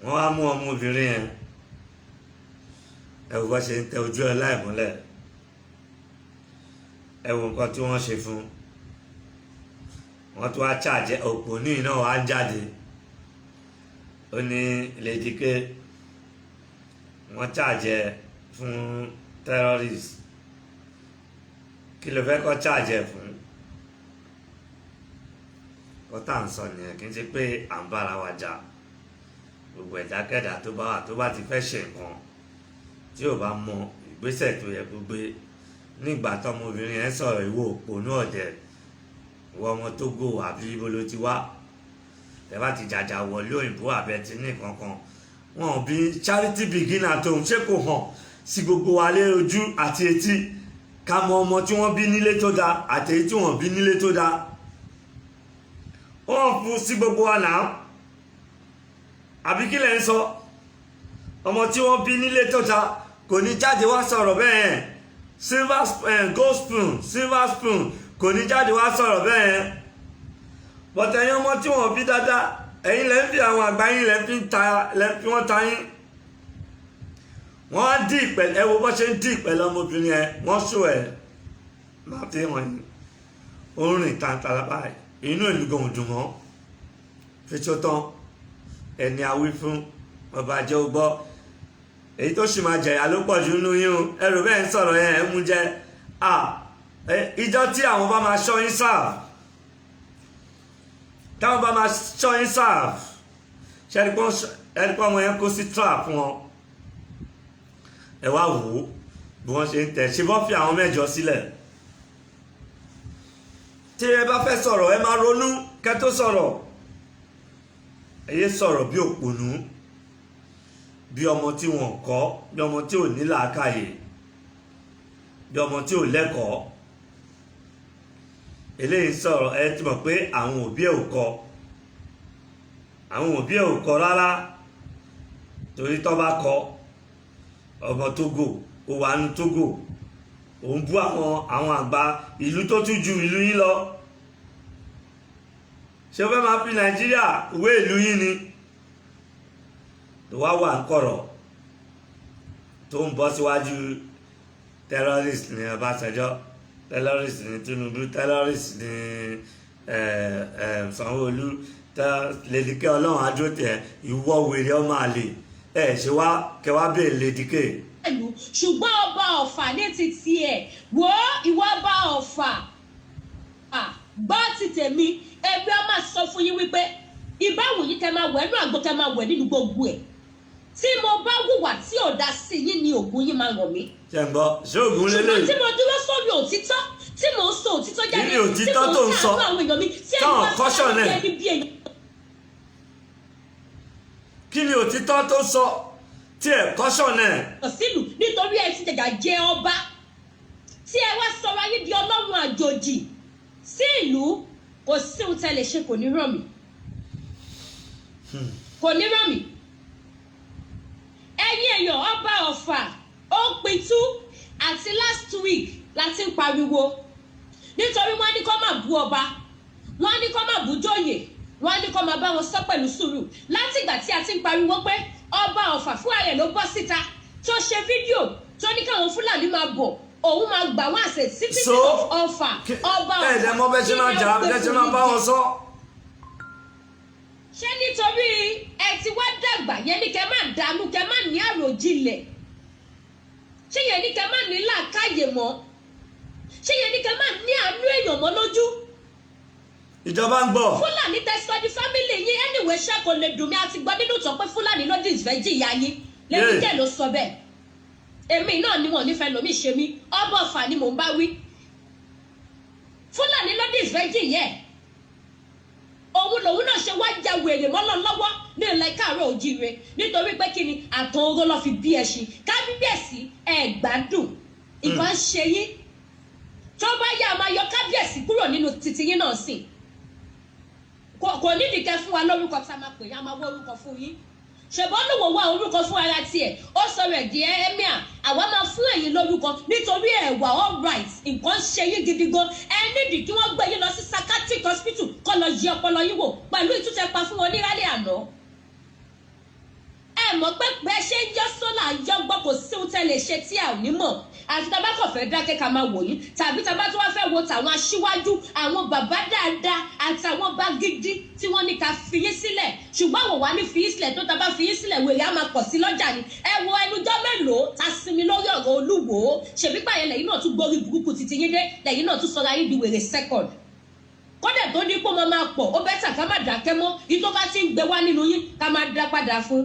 wọ́n wá mú ọmọbìnrin yẹn ẹ wò bá ṣe ń tẹ ojú ẹ láìmọ́lẹ̀ ẹ wò nǹkan tí wọ́n ṣe fún wọ́n tún wá ṣàjẹ́ òpònú náà wá jáde ó ní Lady K wọ́n ṣàjẹ́ fún terrorist kí ló fẹ́ kọ́ ṣàjẹ́ fún kọ́tà ń sọ nìyẹn kì í ṣe pé à ń bára wa jà gbogbo ẹ̀dákẹ́dà tó bá wà tó bá ti fẹ́ ṣe nǹkan tí ò bá mọ ìgbésẹ̀ tó yẹ kó gbé nígbà tọmọbìnrin yẹn sọ̀rọ̀ ìwọ òpònú ọ̀dẹ̀ ìwọ ọmọ Tógò àbí ibo ló ti wá ẹ bá ti jàjà wọlé òyìnbó àbẹ tí ní kankan wọn bí charity beginner tó ń ṣe kò hàn sí gbogbo wa lé ojú àti etí ká mọ ọmọ tí wọ́n bí nílé tó dáa àti èyí tí wọ́n bí nílé tó dáa wọ́n fún sí gbogbo wa náà àbí kí lẹ ń sọ ọmọ tí wọ́n bí nílé tó dáa kò ní jáde wá sọ̀rọ̀ bẹ́ẹ̀ gold spoon silver spoon kò ní jáde wá sọ̀rọ̀ bẹ́ẹ̀ bọ̀tẹ̀ ẹ̀yin ọmọ tí wọ́n bí dáadáa ẹ̀yin lẹ́ ń fi àwọn àgbà yín lẹ́ fi wọ́n ta yín wọ́n á dì pẹ̀lú ẹ wo bó ṣe ń dì pẹ̀lú ọmọbìnrin ẹ wọ́n ṣó ẹ máa fi hàn yín ó ń rìn tàǹtàlà báyìí inú ìlú gan dùn mọ́ fi tó tán ẹni awí fún ọba jẹ́ ó gbọ́ èyí tó sì máa jẹ̀yà ló pọ̀ jù nínú yín o ẹrù bẹ́ẹ̀ ń sọ̀rọ̀ yẹn ẹ̀ mú jẹ́ ìjọ tí àwọn bá máa ṣọ́ yín sáà táwọn bá máa ṣọ́ yín sáà ṣẹ́rípọ́ ọmọ yẹn kó sí trap wọn ẹ wá wò ó bí wọ́n ṣe ń tẹ̀ ṣe bọ́ fi àwọn mẹ́jọ sílẹ̀ tí ẹ bá fẹ́ sọ̀rọ̀ ẹ máa ronú kẹ́ tó sọ̀rọ̀ ẹ yé sọ̀rọ̀ bí òpònú bí ọmọ tí wọn kọ́ bí ọmọ tí ò ní làákàyè bí ọmọ tí ò lẹ́kọ̀ọ́ eléyìí sọ̀rọ̀ ẹ ti mọ̀ pé àwọn òbí ẹ̀ ò kọ́ àwọn òbí ẹ̀ ò kọ́ rárá torí tó bá kọ́ ọmọ Togo ó wà ní Togo òun bú àwọn àgbà ìlú tó tún ju ìlú yín lọ ṣé o fẹ́ máa fi Nàìjíríà wé ìlú yín ni tó wá wà ń kọ̀rọ̀ tó ń bọ́ síwájú terrorist ní Ọbásanjọ́ terrorist ní Tinubu terrorist ní Sanwó-Olú lédìkẹ́ ọlọ́run adótẹ̀ ìwọ wèrè ọmọ àlè ṣe wá kẹwàá bèèrè lédìkẹ́. ṣùgbọ́n ọba Ọ̀fà ní ti tiẹ̀ wo ìwọ ọba Ọ̀fà gbọ́ ti tèmi ẹbí ọ máa sọ fún yín wípé ìbáwò yìí kẹ máa wẹ̀ ẹnu àgbo kẹ máa wẹ̀ nínú gbogbo ẹ̀ tí mo bá hùwà tí ò dá sí yín ni ògùn yín máa ràn mí. ṣe ń gbọ́ ṣé ògùn lélẹ̀ ṣùgbọ́n tí mo dúró sórí òtítọ́ tí mo ń sọ òtítọ́ jáde tí mo ń sàánú àwọn èèyàn mi tí ẹni wá sọ ẹni bí èèyàn. kí ni òtítọ́ tó sọ tí ẹ kọ́ṣọ̀ náà. sílùú nítorí ẹ ti jẹjà jẹ ọba tí ẹ wá sọ̀rọ̀ ayé di ọlọ́run àjòjì sí ìlú kò sí ohun tẹ́ lè ṣe kò ní ràn mí kò ní ràn mí. ẹ̀yin èèyàn ọba Ọ̀fà ó pitú àti last week láti ń pariwo nítorí wọ́n ní kó má bú ọba wọ́n ní kó má bú jòyè wọ́n ní kó má bá wọn sọ pẹ̀lú sùúrù látìgbà tí a ti ń pariwo pé ọba Ọ̀fà fúnra rẹ̀ ló bọ́ síta tó ṣe fídíò tó ní káwọn Fúlàní máa bọ̀ òun máa gbà wọ́n àṣẹ citizen of Ọ̀fà ọba Ọ̀fà ẹ̀ẹ́dẹ̀ mọ́ bẹ́ẹ̀ ṣe máa jà bẹ́ẹ̀ ṣe máa bá wọn sọ. ṣé nítorí ẹ ti wá dàgbà yẹn ni kẹ́ máa dànù kẹ́ máa ní àròjinlẹ̀ ṣé yẹn ni kẹ́ máa ní làákàyè mọ́ ṣé yẹn ni kẹ́ máa ní àánú èèyàn mọ́ lójú. ìjọba ń gbọ́. Fúlàní tẹ́sítọ́ di fámìlì yín anyway ṣé kò lè dùn mí àti gbọ́ nínú ìtàn pé Fúlàní ló dìs fẹ́ jìyà yín lẹ́yìn jẹ́ ló sọ bẹ́ẹ̀ èmi náà ni wọn nífẹ̀ẹ́ lómi ṣe mí ọba Ọ̀fà ni mò ń bá wí Fúlàní ló dìs fẹ́ jìyà ẹ̀ òun lòun náà ṣe wá ja wèrè mọ́lọ́ lọ́wọ́ ní ilẹ̀ Káàárọ̀ Oòjíire nítorí pé kí ni àtàn oró lọ́ fi bí ẹṣin kábíyèsí ẹ̀ gbádùn nǹkan ṣe yín tó bá yá máa yọ kábíyèsí kúrò nínú títí yín náà sìn kò nídìí kẹ́ fún wa lórúkọ tá a máa pè yá máa wọ orúkọ fún yín ṣèbọn lòwò wá orúkọ fún ara tiẹ̀ ó sọ̀rọ̀ ẹ̀ di emir àwa máa fún ẹ̀yin lórúkọ nítorí ẹ̀ wà all right nǹkan ṣe yín gidi gan ẹ nídìí kí wọ́n gbé yín lọ sí psychiatric hospital kọ́ lọ yí ọpọlọ yín wò pẹ̀lú ìtútẹ̀pa fún wọn nírálẹ̀ àná ẹ mọ̀ pé bẹ́ẹ̀ ṣe ń yọ sólà yọgbọ́ kò sí ohun tẹ́ lè ṣe tí a ò ní mọ̀ àti tá a bá kàn fẹ́ dákẹ́ ká máa wò yín tàbí tá a bá tó wá fẹ́ wo tàwọn aṣíwájú àwọn bàbá dáadáa àtàwọn bá gidi tí wọ́n ní ká fi yín sílẹ̀ ṣùgbọ́n àwọn wà ní fi yín sílẹ̀ tó tá a bá fi yín sílẹ̀ wèrè á máa pọ̀ sí lọ́jà ni ẹ wo ẹnujọ́ mélòó ta sinmi lórí ọ̀rọ̀ Olúwo ṣèbí pààyàn lẹ́yìn náà tún gbórí burúkú títí yín dé lẹ́yìn náà tún sọra yín di wèrè second kódà tó ní pé mo máa pọ̀ ó bẹ́tà ká má dákẹ́ mọ́ yìí tó bá ti ń gbé wá nínú yín ká máa dá padà fún.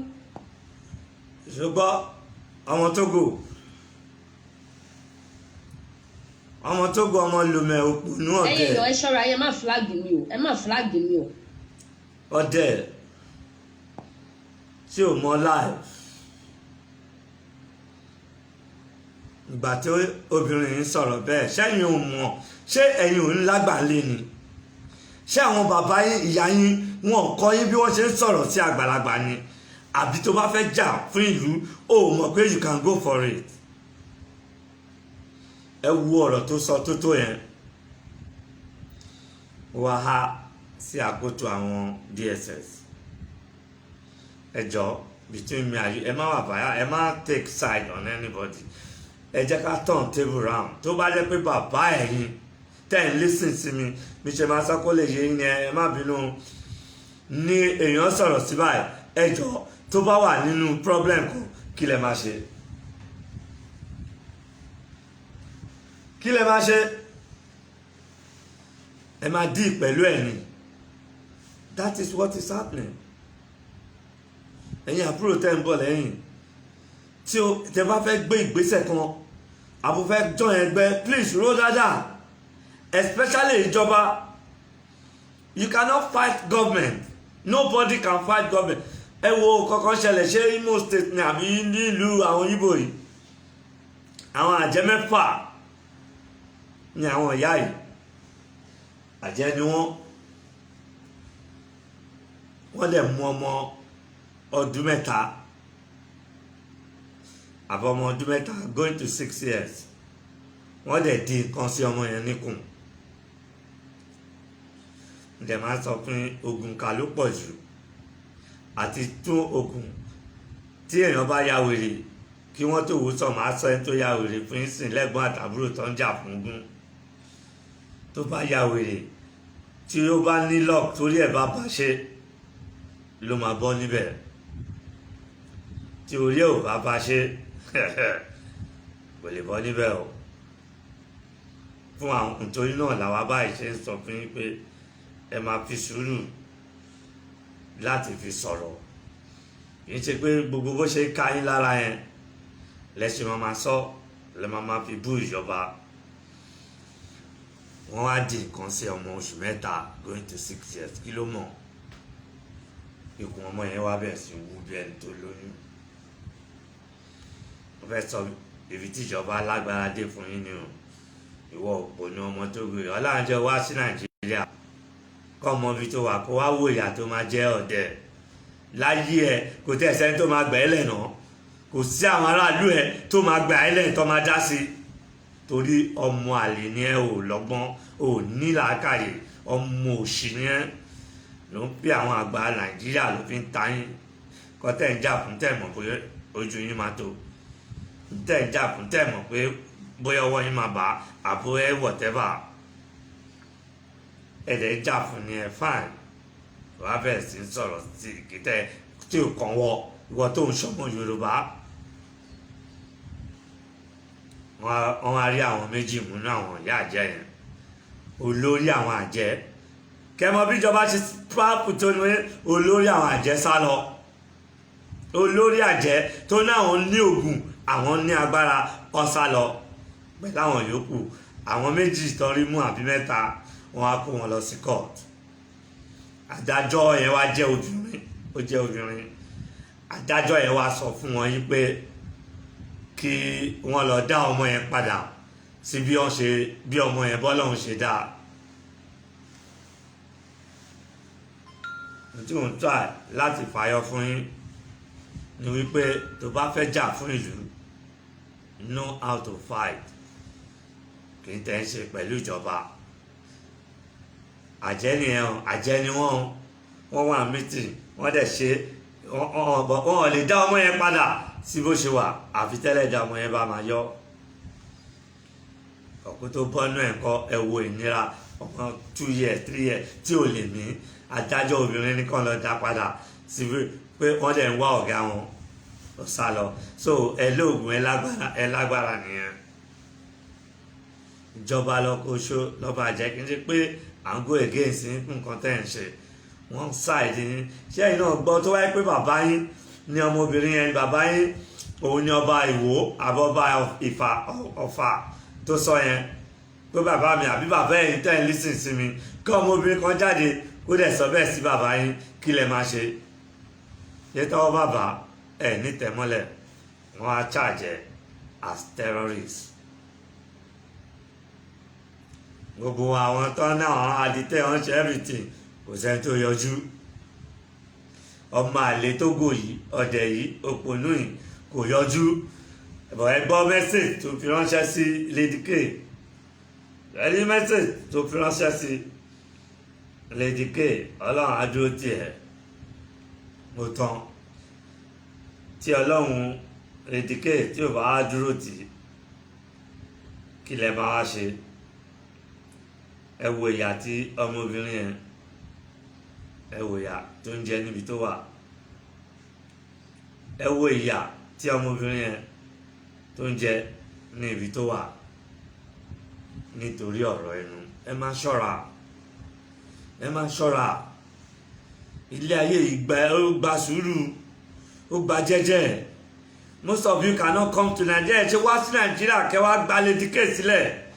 ṣùgbọ́n ọmọ Tógò ọmọ Lomé òpònú ọ̀dẹ̀. ẹ̀yin lọ ẹ ṣọ́ra ẹ má flag mi o ẹ má flag mi o. ọ̀dẹ̀ tí ò mọ live ìgbà tí obìnrin ń sọ̀rọ̀ bẹ́ẹ̀ ṣẹ́yìn ò mọ̀ ṣé ẹ̀yin ò ń lágbàlé ni ṣé àwọn bàbá yín ìyá yín wọn kọ́ yín bí wọ́n ṣe ń sọ̀rọ̀ sí àgbàlagbà ni àbí tó bá fẹ́ jà fún ìlú ó mọ̀ pé you can go for it. ẹ wo ọ̀rọ̀ tó sọ tó yẹn wá há sí àkótó àwọn DSS ẹ jọ between me and you ẹ má wà báyà ẹ má take side on anybody ẹ jẹ́ ká turn table round tó bá jẹ́ pé bàbá ẹ̀yin tẹ́ ń listen sí mi bí ṣe máa sọ́kó lè yé yín ẹ má bínú ní èèyàn sọ̀rọ̀ sí báyìí ẹ jọ tó bá wà nínú problem kan kí lẹ máa ṣe. kí lẹ máa ṣe ẹ máa dí pẹ̀lú ẹ̀ ni that is what is happening. ẹ̀yin àbúrò tẹ́ ń bọ̀ lẹ́yìn tí tẹ́ bá fẹ́ gbé ìgbésẹ̀ kan àbò fẹ́ join ẹgbẹ́ please roll dáadáa especially ìjọba you cannot fight government nobody can fight government. ẹ wo kọ́kọ́ ṣẹlẹ̀ ṣé Imo State ni àbí nílùú àwọn Ìgbò yìí àwọn àjẹ́ mẹ́fà ní àwọn ìyá yìí àjẹ́ ni wọ́n wọ́n dẹ̀ mú ọmọ ọdún mẹ́ta àbọ̀ ọmọ ọdún mẹ́ta going to 6 years wọ́n dẹ̀ di nǹkan sí ọmọ yẹn níkùn. Ǹdẹ̀ máa sọ fún ogun ká ló pọ̀ jù àti tún ogun tí èèyàn bá ya wèrè kí wọ́n tó wò sọ máa sọ ẹni tó ya wèrè fún ìsìn lẹ́gbọ́n àtàbúrò tó ń jà fún gún tó bá ya wèrè tí ó bá ní lọ́ọ̀k torí ẹ̀ bá bá ṣe ló máa bọ́ níbẹ̀ tí orí ẹ̀ ò bá bá ṣe kò lè bọ́ níbẹ̀ o. Fún àwọn nítorí náà làwa báyìí ṣe ń sọ fún yín pé ẹ máa fi sùúrù láti fi sọ̀rọ̀ kì í ṣe pé gbogbo bó ṣe ká yín lára yẹn lẹ́sìn máa sọ lẹ́ máa fi bú ìjọba. Wọ́n wá di nǹkan sí ọmọ oṣù mẹ́ta going to 6 years kí ló mọ̀ ikùn ọmọ yẹn wá bẹ̀rẹ̀ sí wú bí ẹni tó lóyún. Mo fẹ́ sọ ibi tí ìjọba lágbára dé fún yín ni o ìwọ òpònú ọmọ tó gbé ọlọ́run jẹ́ wá sí Nàìjíríà kọ́ ọmọ ibi tó wà kó wá wò ìyá tó máa jẹ́ ọ̀dẹ̀ láyé ẹ kò tẹ́ ẹ̀sẹ́ni tó máa gbà ẹ́ lẹ̀ náà kò sí àwọn aráàlú ẹ tó máa gbà ẹ́ lẹ̀ tó máa dá sí torí ọmọ àlè ni ẹ ò lọ́gbọ́n ò ní làákàyè ọmọ òṣì ni ẹ ló ń pè àwọn àgbà Nàìjíríà ló fi ń ta yín kọ́ tẹ́ ń jà fún tẹ́ mọ̀ pé ojú yín máa tó tẹ́ ń jà fún tẹ́ mọ̀ pé bóyá ọwọ́ yín máa bá àbó ẹ wọ̀tẹ́bà ẹ̀dẹ̀ jà fún ni ẹ fáìn wàá bẹ̀rẹ̀ sí sọ̀rọ̀ sí ìkìtẹ́ tí ò kàn wọ ìwọ tó ń ṣọmọ Yorùbá. Wọ́n á rí àwọn méjì mú ní àwọn ìyá àjẹ́ yẹn olórí àwọn àjẹ́ kẹmọ bíjọba ṣe pápù tó ní olórí àwọn àjẹ́ sá lọ olórí àjẹ́ tó ní àwọn ní oògùn àwọn ní agbára ó sá lọ pẹ̀lú àwọn yòókù àwọn méjì tán rí mú àbí mẹ́ta wọ́n á kó wọn lọ sí court. Adájọ́ yẹn wá jẹ́ obìnrin adájọ́ yẹn wá sọ fún wọn yí pé kí wọ́n lọ dá ọmọ yẹn padà sí bí ọmọ yẹn bọ́lọ́hun ṣe dá. tí mo ń try láti fàyọ fún yín ni wípé tó bá fẹ́ jà fún ìlú know how to fight kì í tẹ̀ ń ṣe pẹ̀lú ìjọba. Àjẹ́ nìyẹn o àjẹ́ ni wọ́n wà meeting wọ́n dẹ̀ ṣe wọ́n lè dá ọmọ yẹn padà sí bó ṣe wà àfi tẹ́lẹ̀ dá ọmọ yẹn bá máa yọ ọ̀pọ̀ tó bọ́nú ẹ̀kọ́ ẹ̀wọ̀ ìnira ọmọ 2 years 3 years tí ò lè mí adájọ́ obìnrin nìkan lọ dá padà sí pé wọ́n dẹ̀ ń wá ọ̀gá wọn lọ sá lọ so ẹ lóògùn ẹ lágbára nìyẹn. Ìjọba lọ́kọ́ṣọ́ lọ́ba àjẹ́ kí n ṣe pé à ń go against nǹkan tẹ́ ń ṣe wọ́n ṣáìdì yín ṣé ẹ̀yin náà gbọ́ tó wáyé pé bàbá yín ní ọmọbìnrin yẹn bàbá yín òun ni ọba Ìwó àbọ̀bá Ọ̀fà tó sọ yẹn pé bàbá mi àbí bàbá ẹ̀yin tẹ́ ń lísìn sí mi kí ọmọbìnrin kan jáde kó dẹ̀ sọ bẹ́ẹ̀ sí bàbá yín kí lẹ máa ṣe ṣé tọ́wọ́ bàbá ẹ̀ ní tẹ̀mọ́lẹ̀ wọ́n á charge as terrorists. Gbogbo àwọn tó náà adìtẹ̀ wọn ṣe everything kò sẹ́ni tó yọjú. Ọmọ àlè Tógò yìí ọ̀dẹ̀ yìí òpònú yìí kò yọjú. Ẹ̀bọ̀ ẹ gbọ́ message tó fi ránṣẹ́ sí Lady K. Ẹni message tó fi ránṣẹ́ sí Lady K Ọlọ́run á dúró tiẹ̀ mo tán. Tí Ọlọ́run Lady K tí ò bá wá dúró tì kí lẹ máa wá ṣe. Ẹ wo ìyà tí ọmọbìnrin yẹn ẹ wo ìyà tó ń jẹ níbi tó wà. Ẹ wo ìyà tí ọmọbìnrin yẹn tó ń jẹ ní ibi tó wà nítorí ọ̀rọ̀ ẹnu. Ẹ máa ṣọ́ra ẹ máa ṣọ́ra. Ilé ayé ìgbà ó gba sùúrù ó gba jẹ́jẹ́. Most of you cannot come to Nigeria. Ṣé wá sí Nàìjíríà kẹ́ wá gba Lady K sílẹ̀.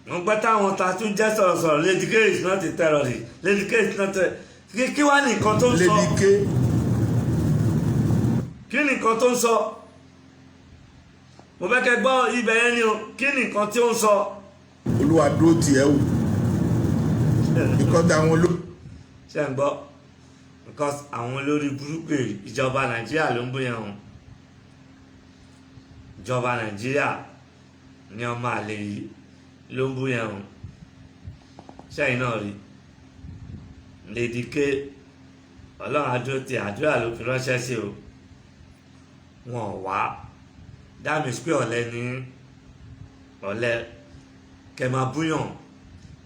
Wọ́n gbọ́ táwọn ta tún jẹ́ sọ̀rọ̀sọ̀rọ̀ Lady K is not a terrorist. Lady K is not a kí wá ní nǹkan tó ń sọ. Lady K. Kí ni nǹkan tó ń sọ? Mo fẹ́ kẹ́ gbọ́ ibẹ̀ yẹn ni o. Kí ni nǹkan tí ó ń sọ? Olúwa dúró tì ẹ́ wò. Ìkọ́ta àwọn olóò. Ṣé ń gbọ́? because àwọn olórí burúkú ìjọba Nàìjíríà ló ń bú yẹn o ìjọba Nàìjíríà ní ọmọ àlè yìí ló ń bú yẹn o sẹ́yìn náà rí Lady K ọlọ́run adúró ti àdúrà ló fi ránṣẹ́ sí o wọn ò wá dáàmì pé ọ̀lẹ ní ọ̀lẹ kẹ máa búyàn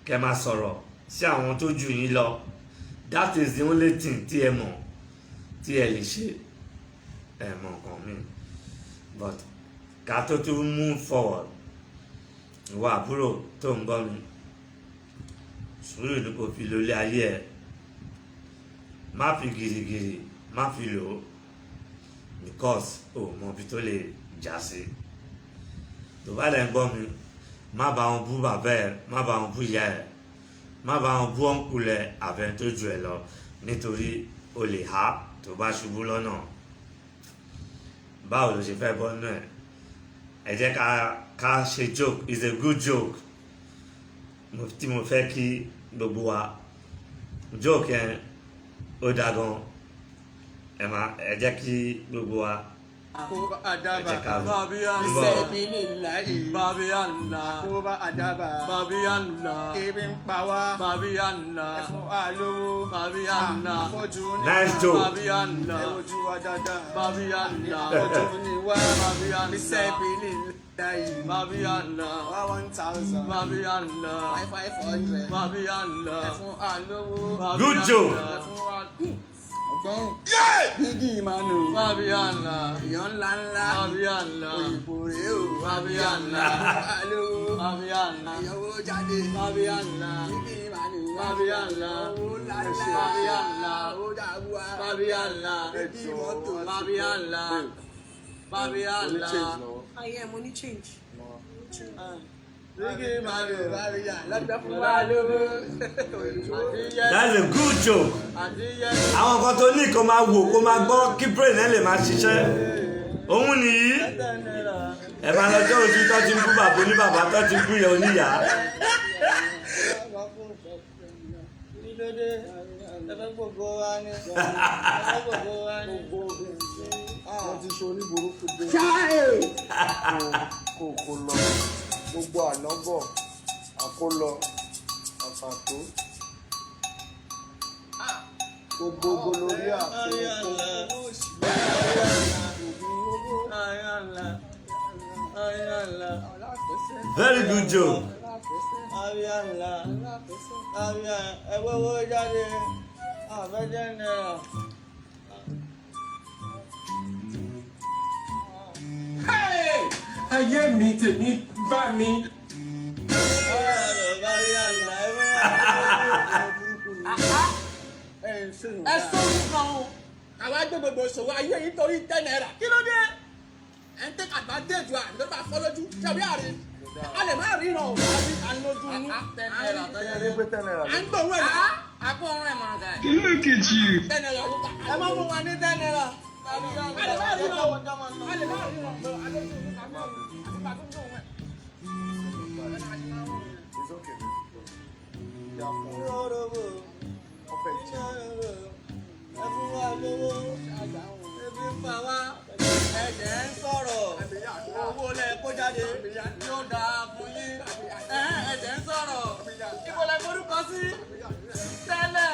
kẹ máa sọ̀rọ̀ sí àwọn tó jù yín lọ that is the only thing tí ẹ mọ̀ tí ẹ lè ṣe ẹ mọ̀ nǹkan mi but ká tó tún move forward ìwà àbúrò tó ń gbọ́ mi sùúrù ní kò fi lólé ayé ẹ má fi gìrìgìrì má fi lò ó because o mọ ibi tó lè já sí tó bá dẹ̀ ń gbọ́ mi má bá wọn bú bàbá ẹ má bá wọn bú ìyá ẹ má bá wọn bú ọ̀nkùlẹ̀ àbẹ̀ tó ju ẹ lọ nítorí o lè há tó bá ṣubú lọ́nà báwo ló ṣe fẹ́ bọ́ nínú ẹ jẹ́ ká ṣe joke is a good joke tí mo fẹ́ kí gbogbo wa joke yẹn ó dá gan ẹ jẹ́ kí gbogbo wa Adaba Babianna Koba Adaba Babianna Kevin Power Babianna Alowo Babianna nice joke Babianna Babianna Babianna Babianna 1000 Babianna 500 Babianna good joke Gigi Manu Babianna Ìyàn ńláńlá Babianna Òyìnbó rèé o Babianna Alo Babianna Ìyàwó jáde Babianna Gigi Manu Babianna Owó ńláńlá Babianna Owó dàbúwa Babianna Gigi mọ́tò Babianna Babianna. Ayé mo ní change. Gigi Manu Babianna lọ́dọ̀ fún wa lówó. that's a good joke àwọn nǹkan tó ní kó máa wò kó máa gbọ́ kí brain ẹ lè máa ṣiṣẹ́ òun nìyí ẹ máa lọ́jọ́ ojú tó ti ń bú bàbá oníbàbá tó ti ń bú ìyá oníyàá. Kò lọ gbogbo ànábọ̀ àkólọ àfàtó gbogbo lórí àkókò. very good joke. Ayé mi tèmi bá mi. Ẹ sọ́run kan o àwa gbé gbogbo ìṣòwò ayé yìí torí 10 naira kí ló dé ẹ ń tẹ́ advantage wa ló bá fọ́ lójú ṣàbí àárín a lè má ríran o àbí àlójú ní 10 naira à ń gbòòrò ẹ̀ náà àpò ọ̀rọ̀ ẹ̀ máa ga ẹ̀. Look at you. 10 naira ẹ má mú wa ní 10 naira a lè má ríran o a lè má ríran o àlójú ní àbí àti bàtú ń gbòòrò ẹ̀. Ebi ń pa wá, ẹ̀jẹ̀ ń sọ̀rọ̀, owó lẹ kó jáde yóò dáa fún yín. Ẹ̀jẹ̀ ń sọ̀rọ̀, ibo lẹ forúkọ sí tẹ́lẹ̀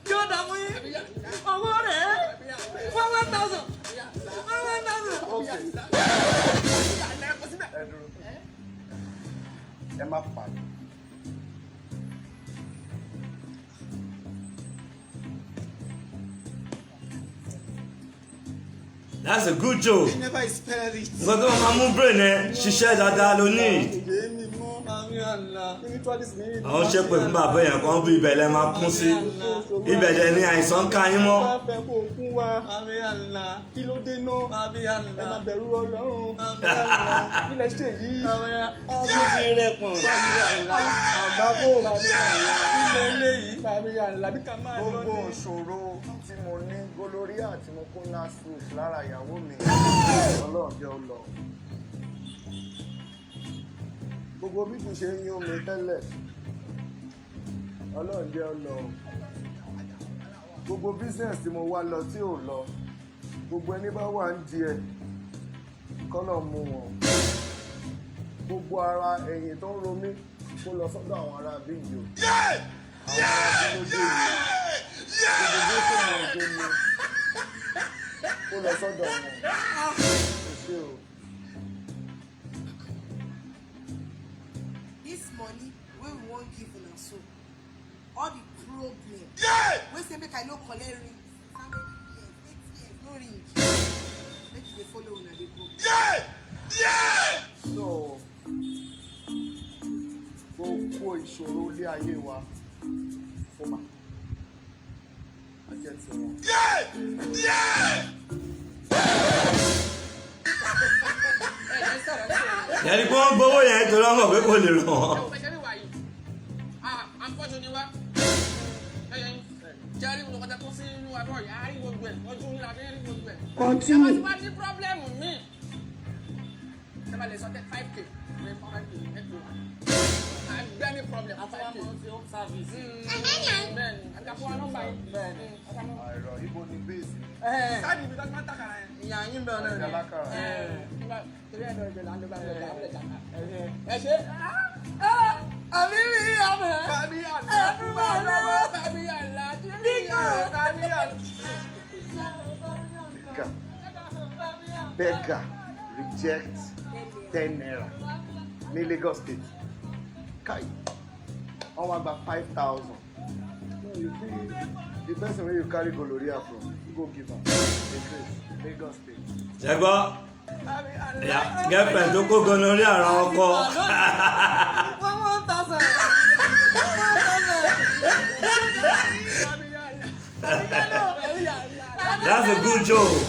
yóò dáa fún yín. Owó rẹ̀ 1,000. Ẹ má pàdé. that's a good joke. Never spell it. nǹkan tó máa mú brain ẹ ṣiṣẹ́ dáadáa ló ní. àwọn ṣépè fún bàbá yẹn kan bí ibẹ̀ lẹ máa kún sí ibẹ̀ dẹ̀ ni àìsàn ká yín mọ́. Kí ló dé náà? Ẹ máa bẹ̀rù Ọlọ́run. Ilẹ̀ ṣe yìí. Ọdún ti rẹ̀ pọ̀n. Àgbákò ilẹ̀ ilé yìí. Làbí ká máa lọ ní. Gbogbo ìṣòro tí mo ní gonorrhea tí mo kó nasu lára ìyàwó mi Ọlọ́run jẹ́ ó lọ. Gbogbo bí kò ṣe ń yún mi tẹ́lẹ̀ Ọlọ́run jẹ́ ó lọ. gbogbo business tí mo wá lọ tí ò lọ gbogbo ẹni bá wà ń di ẹ kọ́nà mú wọn gbogbo ara ẹ̀yìn tó ń ro mí kó lọ sọ́dọ̀ àwọn ará bíyì o àwọn ará tí ló dé yìí gbogbo tó mọ̀ tó ní kó lọ sọ́dọ̀ wọn kò ṣe o. This money wey we wan give una so all the problem wey say make I no collect ring how many years 8 years no ring make you dey follow una dey go. So gbogbo ìṣòro ilé ayé wa fún ma ajẹ́ ti wọn. yẹni kí wọ́n gbowó yẹn torí wọ́n mọ̀ pé kò lè ràn wọ́n. Continue. Any problem after service. àìrọ̀ ibo ni base ni. Sáàdì ibi tó máa ń tàkàrà yẹn. Ìyá yín bẹ̀rẹ̀ náà ni. Alákàrà. Torí ẹ̀dọ̀ ìbẹ̀ là ń lọ́gbà lọ́gbà lọ́gbà jàkà. Ẹ ṣe. Àmì mi àmì. Bàbí àlá. Ẹ̀fúnmọ̀ lọ́wọ́. Bàbí àlá. Bàbí àlá. Beggar reject 10 naira ní Lagos State. Kai, wọ́n wá gba 5,000. You fit the person wey you carry gonorrhea from, you go give am. Lagos State. ṣẹgbọ́ gẹ́pẹ̀ tó kó gan lórí àrà ọkọ. 1,000. That's a good joke.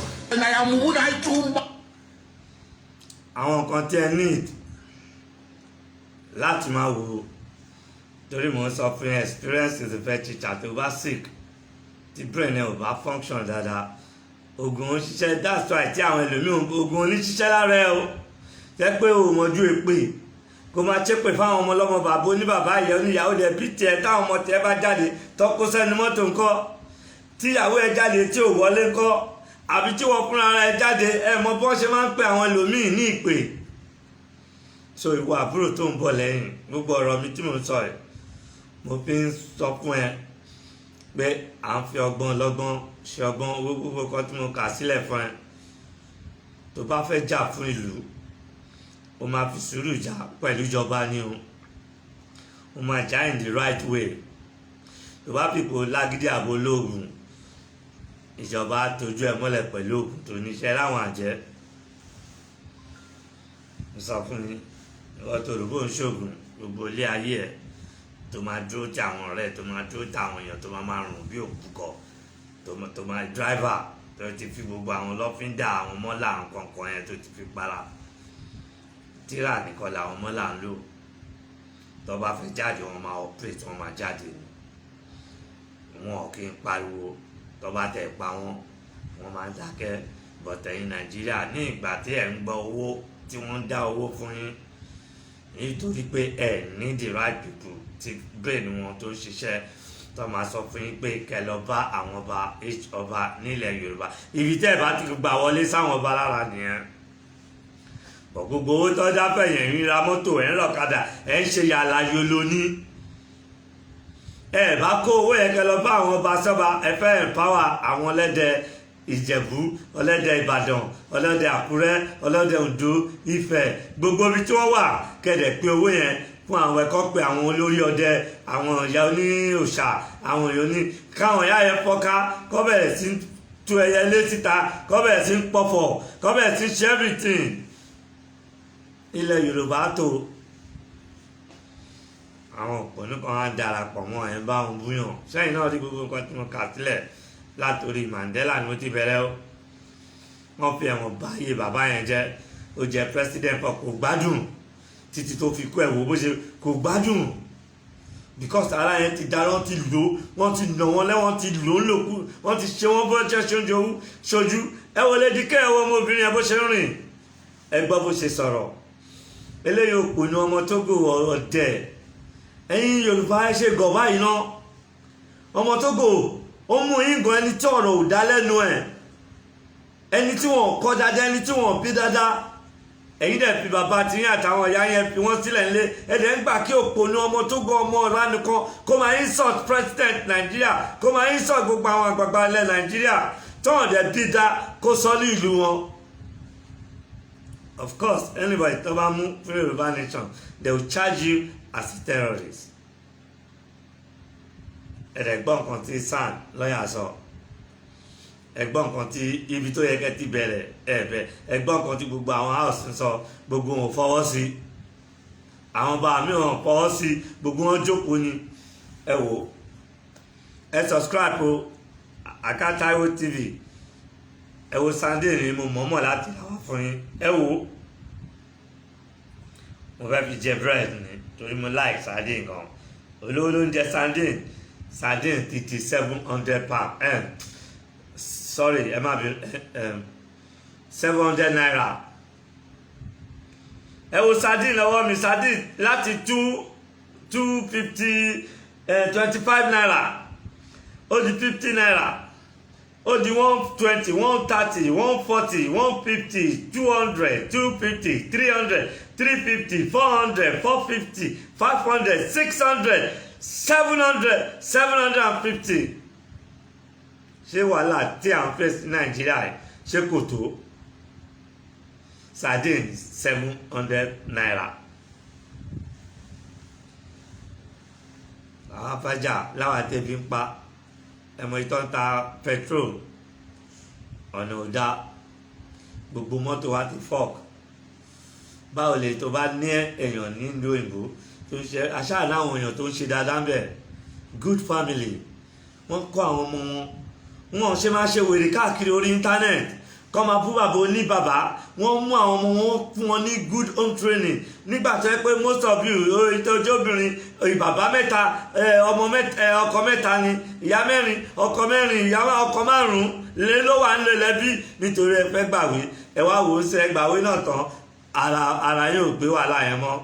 àwọn nǹkan tí ẹ need láti máa wò torí mò ń sọ fún experience is the best teacher tó bá sick tí brain ẹ ò bá function dáadáa oògùn ń ṣiṣẹ́ that's why tí àwọn ẹlòmíràn oògùn ní ṣiṣẹ́ lára ẹ o jẹ́ pé o mọ̀jú èpè kó máa ṣépè fáwọn ọmọ ọlọ́mọ bàbá oníbàbá ìyá oníyàwó dẹ̀ bí tiẹ̀ táwọn ọmọ tiẹ̀ bá jáde tọ́kó sẹ́nu mọ́tò ńkọ́ tíyàwó ẹ jáde tí ò wọlé ńkọ́ àbí tí wọ́n fúnra ẹ jáde ẹ mọ bọ́n ṣe máa ń pe àwọn ẹlòmíì ní ìpè so ìwọ àbúrò tó ń bọ̀ lẹ́yìn gbogbo ọ̀rọ̀ mi tí mò ń sọ ẹ̀ mo fi ń sọ fún ẹ pé à ń fi ọgbọ́n lọ́gbọ́n ṣe ọgbọ́n owó gbogbo kan tí mo kà sílẹ̀ fún ẹ tó bá fẹ́ jà fún ìlú o máa fi sùúrù jà pẹ̀lú ìjọba ni o máa jà in the right way tó bá fipò lágídí àbò lóògùn ìjọba tójú ẹ mọ́lẹ̀ pẹ̀lú òògùn tó níṣẹ́ láwọn àjẹ́ mo sọ fún mi ìwọ́n tó rò bó ń ṣoògùn gbogbo ilé ayé ẹ̀ tó máa dúró tí àwọn ọ̀rẹ́ tó máa dúró tí àwọn èèyàn tó máa rùn bí òkúkọ tó máa dráìvà tó ti fi gbogbo àwọn lọ́fíńdà àwọn mọ́là àwọn kọ̀ọ̀kan yẹn tó ti fi para tíra nìkan làwọn mọ́là ń lò tó bá fẹ́ jáde wọn máa operate wọn máa jáde wọn ò kí ń pariwo tó bá tẹ̀ pa wọn máa ń dákẹ́ bọ̀tẹ̀yìn Nàìjíríà ní ìgbà tí ẹ̀ ń gbọ́ owó tí wọ́n ń dá owó fún yín nítorí pé ẹ ní the right people ti brain wọn tó ṣiṣẹ́ tó máa sọ fún yín pé kẹ́ lọ bá àwọn ọba nílẹ̀ Yorùbá ibi tẹ́ ẹ bá ti gbà wọlé sáwọn ọba lára nìyẹn bọ̀ gbogbo owó tó dá fẹ̀yìn ń ra mọ́tò ẹ̀ ń rọ̀kadà ẹ̀ ń ṣe yàrá yolo ní ẹ bá kó owó yẹn kẹ́ lọ bá àwọn ọba sọ́ba ẹ fẹ́ empower àwọn ọlẹ́dẹ Ìjẹ̀bú ọlọ́dẹ Ìbàdàn ọlọ́dẹ Àkúrẹ́ ọlọ́dẹ Oǹdó Ifẹ̀ gbogbo ibi tí wọ́n wà kẹ̀dẹ̀ pé owó yẹn fún àwọn ẹ̀kọ́ pé àwọn olórí ọdẹ àwọn ìyá oní òòṣà àwọn èèyàn ní káwọn ìyá yẹn fọ́ká kọ́ bẹ̀rẹ̀ sí tú ẹyẹ lé síta kọ́ bẹ̀rẹ̀ sí pọ̀fọ̀ kọ́ bẹ̀rẹ̀ sí ṣe everything ilẹ̀ Yorùbá tó àwọn òpònú kan á darapọ̀ mọ́ ẹ̀ ń bá wọn búyàn sẹ́yìn náà rí gbogbo nǹkan tí mo kà sílẹ̀ látòrí Mandela ni mo ti bẹ̀rẹ̀ o wọ́n fi ẹ̀wọ̀n báyé bàbá yẹn jẹ́ ó jẹ́ president kò gbádùn títí tó fi kú ẹ̀wọ̀ bó ṣe kò gbádùn because ara yẹn ti dára wọ́n ti lò wọ́n ti nà wọ́n lẹ́wọ̀n ti lò ń lòkù wọ́n ti ṣe wọ́n bó ṣe ṣojú ẹ wọlé di kẹ́ ẹ̀wọ̀ ọmọbìnrin yẹn bó ṣe ń rìn ẹ gbọ́ bó ṣe sọ̀rọ̀ eléyìí òpònú ọmọ Tógò ọ̀dẹ̀ ẹ̀yin Yorùbá ẹ ṣe gọ̀ báyìí ná ọmọ Tógò ó mú yín gan ẹni tí ọ̀rọ̀ ò dá lẹ́nu ẹ̀, ẹni tí wọ́n kọ́ dáadáa, ẹni tí wọ́n bí dáadáa. Ẹ̀yin dẹ̀ fi bàbá tí yín àtàwọn ìyá yẹn fi wọ́n sílẹ̀ nílé, ẹ̀dẹ̀ ń gbà kí òpònú ọmọ tó gbọ́ ọmọ ìlànà kan kó máa insult president Nàìjíríà, kó máa insult gbogbo àwọn àgbààgbà ilẹ̀ Nàìjíríà tọ́wọ̀n dẹ̀ bí dá kó sọ ní ìlú wọn. Of course, anybody tó bá mú fún Yorùbá nation, they will charge you as a terrorist. Ẹ̀dẹ̀ gbọ́ nǹkan tí SAN lọ́yà sọ, ẹ̀gbọ́n nǹkan tí ibi tó yẹ kẹ́ ti bẹ̀rẹ̀ ẹ̀bẹ̀, ẹ̀gbọ́n nǹkan tí gbogbo àwọn house ń sọ, gbogbo wọn fọwọ́ sí, àwọn bá mi wọn fọwọ́ sí, gbogbo wọn jókòó ni. Ẹ wò, ẹ subscribe o Aka Taiwo TV, ẹ wo Sunday ni mo mọ̀ọ́mọ̀ láti làwọn fún yín. Ẹ wò, mo fẹ́ fi jẹ bread ni torí mo like sardine gan, olówó ló ń jẹ sardine ti 700 pound sorry, ẹ má bí 700 naira. Ẹ wo sardine lọ́wọ́ mi, sardine láti 250 25 naira ó di 50 naira, ó di 120 130 140 150 200 250 300 350 400 450 500 600 700 750. Ṣé wàhálà tí à ń fèsì Nàìjíríà ṣe kò tó? Sardine 700 naira. Àwọn afájà láwọn àtẹ̀bí ń pa ẹmọ ìtọ́ ń ta petrol, ọ̀nà ò dá, gbogbo mọ́tò wa ti fọ́ọ̀k. Báwo lè tó bá ní èèyàn nílùú òyìnbó tó ń ṣe aṣáà láwọn èèyàn tó ń ṣe dáadáa ń bẹ̀, good family, wọ́n kọ́ àwọn ọmọ wọn ṣe máa ṣe wèrè káàkiri orí íńtánẹ́ẹ̀tì kọ́ máa bú bàbá oní bàbá. Wọ́n mú àwọn ọmọ wọn fún wọn ní good home training, nígbà tó yẹ pé most of you ìtọ́jú obìnrin bàbá mẹ́ta ọkọ mẹ́ta ni, ìyá mẹ́rin ọkọ mẹ́rin, ìyá ọkọ márùn-ún lé ló wà ń lè lẹ́bí nítorí ẹ fẹ́ gbàwé. Ẹ wá wò ó ṣe gbàwé náà tán, ara yóò gbé wàhálà yẹn mọ́.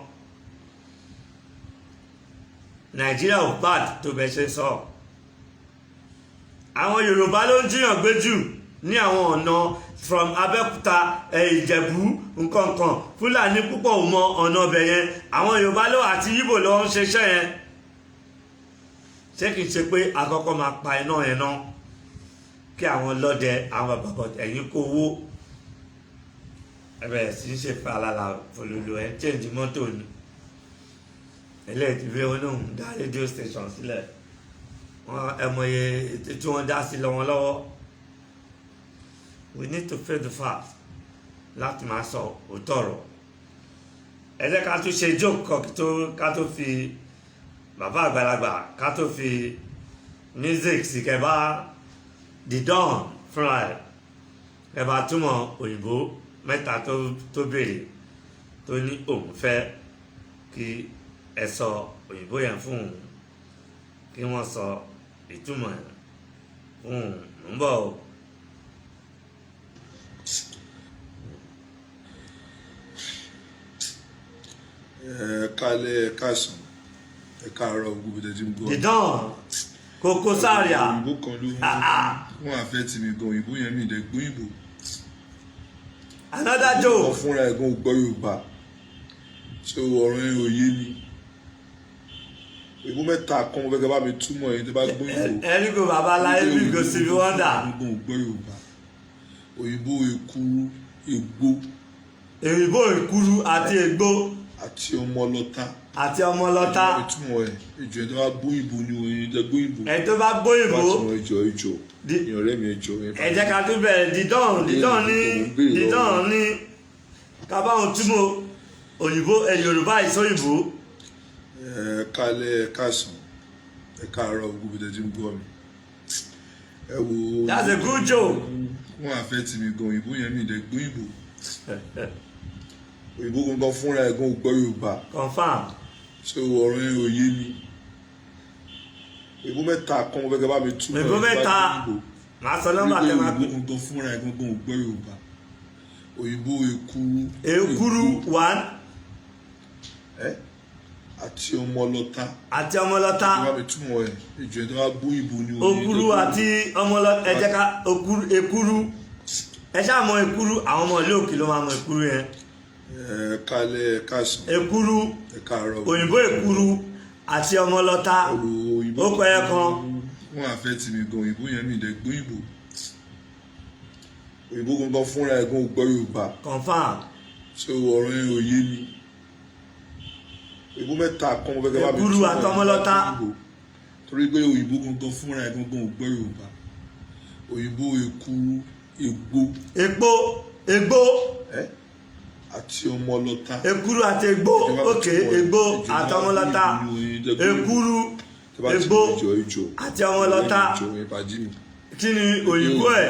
Nàìjíríà ò bad tó bẹ ṣe sọ. Àwọn Yorùbá ló ń jíyàn gbé jù ní àwọn ọ̀nà from Abẹ́òkúta Ìjẹ̀bú nǹkankan. Fúlàní púpọ̀ ò mọ ọ̀nà ọbẹ̀ yẹn, àwọn Yorùbá ló àti Yíbò ló ń ṣiṣẹ́ yẹn. Ṣé kìí ṣe pé àkọ́kọ́ máa pa iná yẹn náà kí àwọn lọ́dẹ àwọn bàbá ẹ̀yìn kó wó ẹ̀bẹ̀ sí ṣe falala fòlòlò ẹ̀ change mọ́tò ni eléyìí fi olóhùn dá rédíò station sílẹ̀, wọ́n ẹmọye tí wọ́n dá sí lọ́wọ́ lọ́wọ́. We need to face the fact láti máa sọ òótọ́ ọ̀rọ̀. Ẹ jẹ́ ká tún ṣe jókòó ká tó fi bàbá àgbàlagbà ká tó fi music sí kẹba Didon fúnra ẹ̀ kẹba túmọ̀ òyìnbó mẹ́ta tó béèrè tó ní òun fẹ́ kí ẹ sọ òyìnbó yẹn fún òun, kí wọ́n sọ ìtumọ̀ ẹ̀ fún òun. ń bọ̀ o. Kálẹ̀ kásán ẹ káàárọ̀ gbogbo tẹ́tí ń gbọ́. Didon Koko Zaria. Òyìnbó kan ló wọ́n àfẹ́ tì mí gan, òyìnbó yẹn mi ìdẹ́ gbóyìnbó. Another joke. Wọ́n fúnra ẹ̀ gan gbọ́ Yorùbá, ṣé ọ̀rọ̀ yẹn ò yé ni. Òyìnbó mẹ́ta kan mo fẹ́ kẹ́ bá mi túmọ̀ yẹn tó bá gbóyìnbó. Ẹni kò bàbá láyé bí kò sí bí wọ́n dà. Gbọ́ Yorùbá. Òyìnbó èkuru ègbó. Òyìnbó èkuru àti ègbó. Àti ọmọ lọ́tà. Àti ọmọ lọ́tà. Ìtumọ̀ ẹ̀ ìjọ ẹ̀ tó bá gbóyìnbó ni òyìn tẹ gbóyìnbó. Ẹ̀ tó bá gbóyìnbó. Fásitì ìjọ ìyàn rẹ̀ mi ìjọ. Ẹ jẹ́ ká tún bẹ̀rẹ̀ Didon ní kábàáhùn túmọ̀ òyìnbó Yorùbá ìsóyìnbó. Kálẹ̀ kásán ẹ káàárọ̀ gbogbo tẹ́tí ń gbọ́ mi. Ẹ wo. That's a good joke. Wọ́n àfẹ́ tì mí gan, òyìnbó yẹn mi ìdẹ́ gbóyìnbó. Òyìnbó gangan fúnra ẹ̀ gan gbọ́ Yorùbá. Confirm. Ṣé ọ̀rọ̀ yẹn ò yé ni. Òyìnbó mẹ́ta kan mo fẹ́ kẹ́ bá mi túmọ̀. Òyìnbó mẹ́ta màá sọ nọ́mbà tẹ́ máa gbé. Òyìnbó gangan fúnra ẹ̀ gangan gbọ́ Yorùbá. Òyìnbó èkuru. Èkuru one. àti ọmọ ọlọ́ta. àti ọmọ ọlọ́ta. ìwà mi túmọ̀ ẹ̀ ìjọ ẹ̀ tó wá gbó ìbò ni. òkúrú àti ọmọ ọlọ́ta ẹ jẹ́ ká èkúrú ẹ ṣáà mọ èkúrú àwọn ọmọ ilé òkè ló máa mọ èkúrú yẹn. kálẹ̀ kásán. èkúrú òyìnbó èkúrú àti ọmọ ọlọ́ta ó pẹ́ ẹ kan. wọ́n àfẹ́ tì mí gan òyìnbó yẹn mi ìdẹ́ gbó ìbò òyìnbó gangan fúnra ẹ̀ gan gbọ́ Yorùbá. confam. so ọ̀rọ̀ yẹn ò yé mi òyìnbó mẹ́ta kan mo fẹ́ kẹ́ bá mi èkúrú àti ọmọ ọlọ́ta. torí pé òyìnbó gangan fúnra ẹ̀ gangan ò gbọ́ Yorùbá òyìnbó èkúrú ègbó àti ọmọ ọlọ́ta. èkúrú àti ègbó òkè ègbó àti ọmọ ọlọ́ta èkúrú ègbó àti ọmọ ọlọ́ta kí ni òyìnbó ẹ̀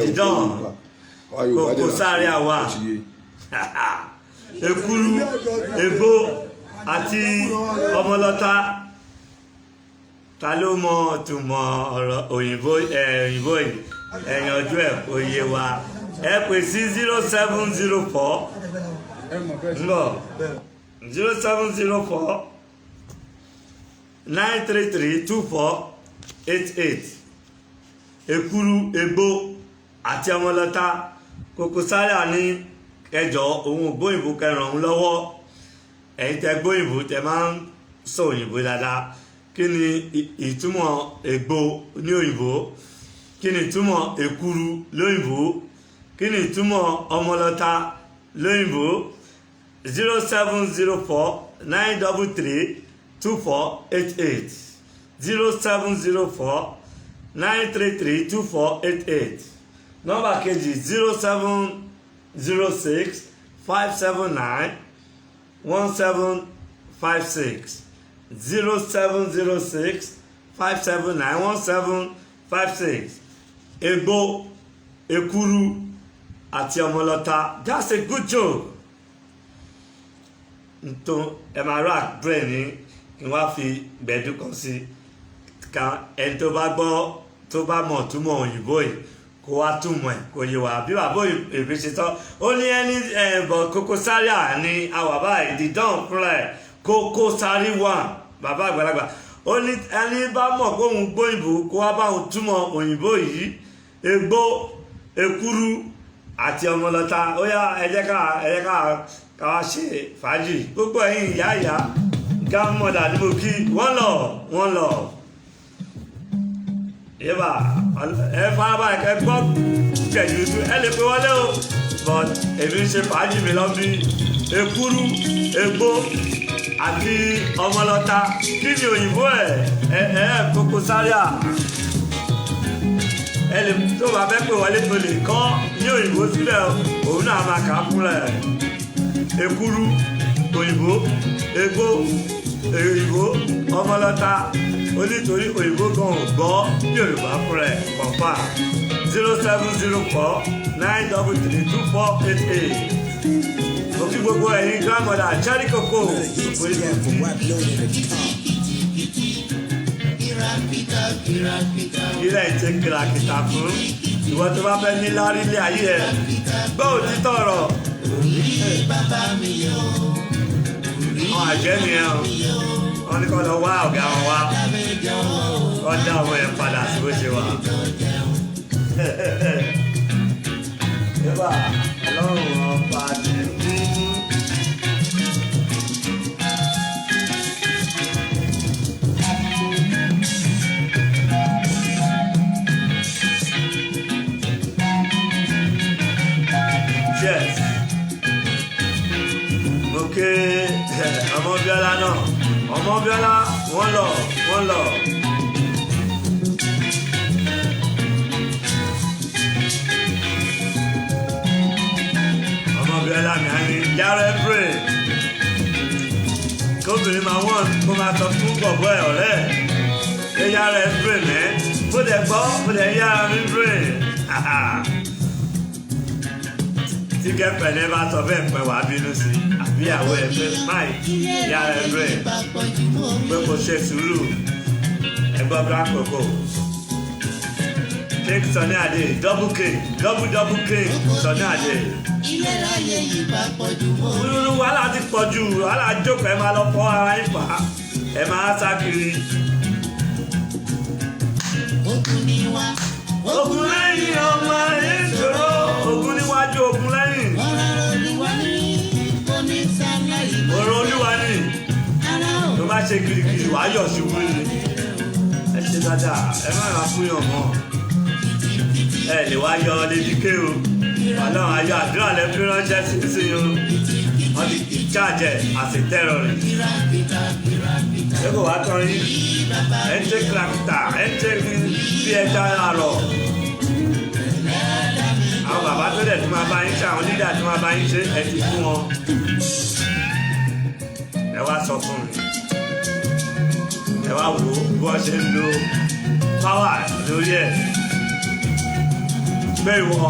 dídán kò sáré àwa èkúrú ègbó àti ọmọ ọlọ́ta ta ló mọ túmọ̀ ọ̀rọ̀ òyìnbó yìí ẹ̀yànjú ẹ̀ kò yé wa ẹ pè sí 0704 0704 933 2488 èkúrú ègbó àti ọmọ ọlọ́ta Koko Zaria ní ẹjọ́ òun ògbóyìnbó kẹràn òun lọ́wọ́ ẹ̀yin tẹ gbóyìnbó tẹ máa ń sọ òyìnbó dáadáa kí ni ìtumọ̀ ègbó ní òyìnbó kí ni ìtumọ̀ èkúrú lóyìnbó kí ni ìtumọ̀ ọmọ ọlọ́ta lóyìnbó 0704 933 2488 0704 933 2488 nọ́mbà kejì 0706 579 1756 0706 579 1756 ègbó èkúrú àti ọmọ ọlọ́ta that's a good joke ntọ́ ẹ máa rà brain ní kí wọ́n á fi gbẹ̀dú kan sí kan ẹni tó bá gbọ́ tó bá mọ̀ túmọ̀ òyìnbó yìí kó wá túmọ̀ ẹ̀ kó yé wa bí bàbá èbí ṣe tán ó ní ẹni bọ̀ Koko Zaria ní àwà báyìí dídán fúnra ẹ̀ Koko Zaria wà bàbá àgbàlagbà ó ní ẹni bá mọ̀ pé òun gbóyìnbó kó wá bá òun túmọ̀ òyìnbó yìí ègbó èkúrú àti ọmọ ọlọ́ta ó yá ẹ jẹ́ ká wá ṣe fàájì gbogbo ẹ̀yin ìyá grandmother ni mo kí wọ́n lọ yébà ẹ farabalẹ̀ kẹ́ gbọ́ kẹ̀jú tú ẹ lè pe wọlé o but èmi ń ṣe fàájì mi lọ bí èkúrú ègbó àti ọmọ ọlọ́ta kí ni òyìnbó ẹ̀ Koko Zaria ẹ lè tó bá fẹ́ pè wọlé tó lè kọ́ ní òyìnbó sílẹ̀ òun náà máa kà á fúnra ẹ̀ èkúrú òyìnbó ègbó òyìnbó ọmọ ọlọ́ta onítorí òyìnbó gan ò gbọ́ Yorùbá fúnra ẹ̀ kọ̀ọ̀fà 0704 933 2488 òkú gbogbo ẹ̀yin grandmother Cherry Coco ilẹ̀ ìtẹ́ kìràkìtà fún ìwọ tó bá fẹ́ ní lárílé ayé ẹ̀ gbọ́ òtítọ́ ọ̀rọ̀ wọn àjẹ́ nìyẹn o wọn ní kọ́ lọ wá ọ̀gá wọn wá wọ́n dá ọmọ yẹn padà sí bó ṣe wà. Yébà ọlọ́run ọba ti kú. Yes. Òkè Ọmọbíọ́lá náà Ọmọbíọ́lá wọ́n lọ. Ọmọbíọ́lá mi á ní yára pray kóbìnrin máa wọ́n kó máa sọ fún bọ̀bọ̀ ẹ̀ ọ̀rẹ́ ẹ̀ yára pray mẹ́ bó dẹ̀ gbọ́ bó dẹ̀ yára mi pray. Tí kẹ́pẹ̀ ní bá sọ bẹ́ẹ̀ pẹ́ wàá bínú sí àbíyàwó ẹ̀ pé máì yára ẹ̀ rẹ̀ pé kò ṣe sùúrù ẹgbọ́n Black Coco King Sunny Adé, double king Sunny Adé. ilé ayé yìí bá pọ̀jù mọ́. Olúlu wàhálà ti pọ̀ jù, wàhálà jókòó ẹ máa lọ fọ́ ara yín fà á, ẹ máa sá kiri. ogun ni wá. Ogun lẹ́yìn ọmọ ayé ìṣòro, ogun níwájú ogun lẹ́yìn. ọ̀rọ̀ olúwa ní omi sáńlá ìbò. Ọ̀rọ̀ Olúwa ni ara ò. tó bá ṣe kirikiri wàá yọ̀ ṣubú ni. Ẹ ṣe dáadáa, ẹ má ra fún yàn mọ́. Ẹ lè wá yọ lédíké o. Ọlọ́run ayọ̀ àdúrà lẹ fi ránṣẹ́ sí sí o. Wọ́n ti charge as a terrorist. Ṣé kò wá tán yín? Ẹ ń tẹ́ kìràkìtà, ẹ ń tẹ́ bí ẹja àrọ̀. Àwọn bàbá tó dẹ̀ tó máa bá yín ṣe, àwọn lídà tó máa bá yín ṣe, ẹ ti fún wọn. Ẹ wá sọ fún mi. Ẹ wá wo bí wọ́n ṣe ń lo power lórí ẹ̀. Bẹ́ẹ̀ wọ,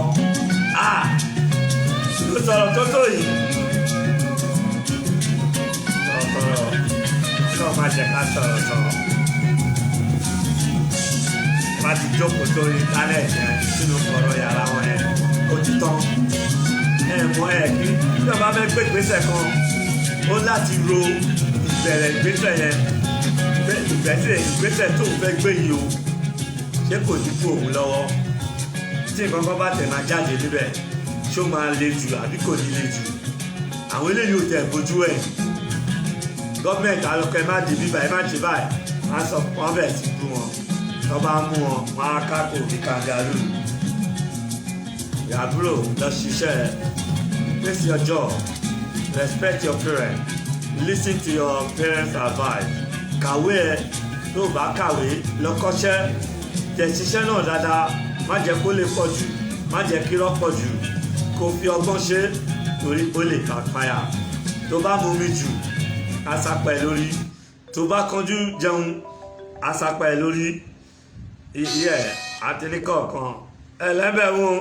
ló sọ̀rọ̀ tó tó yìí. Sọ̀rọ̀ náà máa jẹ́ ká sọ̀rọ̀. Bá ti jókòó sórí íńtánẹ̀tì yẹn sínú ọ̀rọ̀ yàrá wọn yẹn, ó ti tán. Ẹ mọ ẹ kí bí wọ́n bá fẹ́ gbé ìgbésẹ̀ kan, ó láti ro ìbẹ̀rẹ̀ ìgbésẹ̀ yẹn. Ìgbésẹ̀ tó ń fẹ́ gbé yìí o, ṣé kò ní kú òun lọ́wọ́? Tí nǹkan kan bá tẹ̀ máa jáde níbẹ̀, ṣó máa le jù àbí kò ní le jù? Àwọn eléyìí ò tẹ̀ bójú ẹ̀. Gọ́ọ̀mẹ̀ntì alọ́kọ̀ ẹ má di bíbá ẹ má ṣe báyìí, wọ́n á sọ wọ́n bẹ̀ sí bú wọn. Wọ́n bá mú wọn, wọ́n á kákò ní kangaroo. Àbúrò lọ ṣiṣẹ́ ẹ. Face your job. Respect your parents. Listen to your parents' advice. Kàwé ẹ tó bá kàwé lọ kọ́ṣẹ́. Tẹ̀ ṣiṣẹ́ náà dáadáa. Má jẹ́ kó lè pọ̀ jù. Má jẹ́ kí irọ́ pọ̀ jù. Kó fi ọgbọ́n ṣe torí ó lè backfire. Tó bá mumi jù, asapẹ̀ lórí. Tó bá kánjú jẹun, asapẹ̀ lórí. Iye àtẹnikọ̀ọ̀kan. Ẹlẹ́bẹ̀ wọn.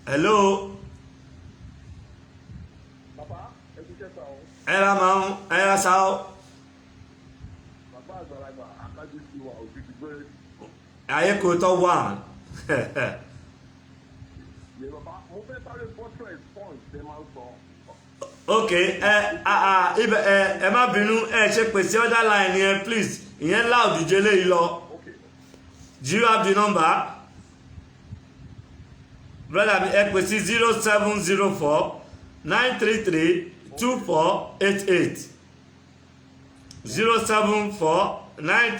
Hello. Bàbá, ẹ ti kẹta o. Ẹra máa ń ẹra sá ọ. Bàbá àgbàlagbà àkájú sí wa òbí ti gbé. Ayé kò tọ́ wà. Yẹ bàbá, mo fẹ́ sáré buttress point ṣe máa ń sọ. Ok, ẹ má bínú ẹ ṣe pèsè other line yẹn please. Ìyẹn loud jẹ́ léyìí lọ. Do you have the number? Brother mi ẹ pèsè 0704-933-2488.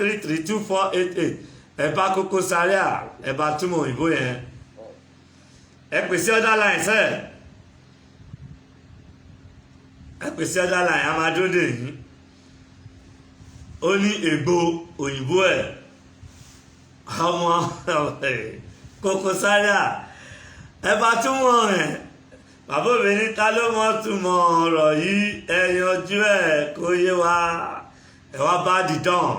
074-933-2488. Ẹ bá Koko Zaria, ẹ bá túmọ̀ òyìnbó yẹn. Ẹ pèsè other line sẹ́ẹ̀. Ẹ pèsè other line, a máa dúró dè yín. Ó ní ègbò òyìnbó ẹ̀. Ọmọ Koko Zaria, ẹ bá túmọ̀ ẹ̀. Bàbá mi ní ta ló mọ̀ túmọ̀ ọ̀rọ̀ yìí, ẹ yanjú ẹ̀ kó yé wa. Ẹ wá bá dìdán.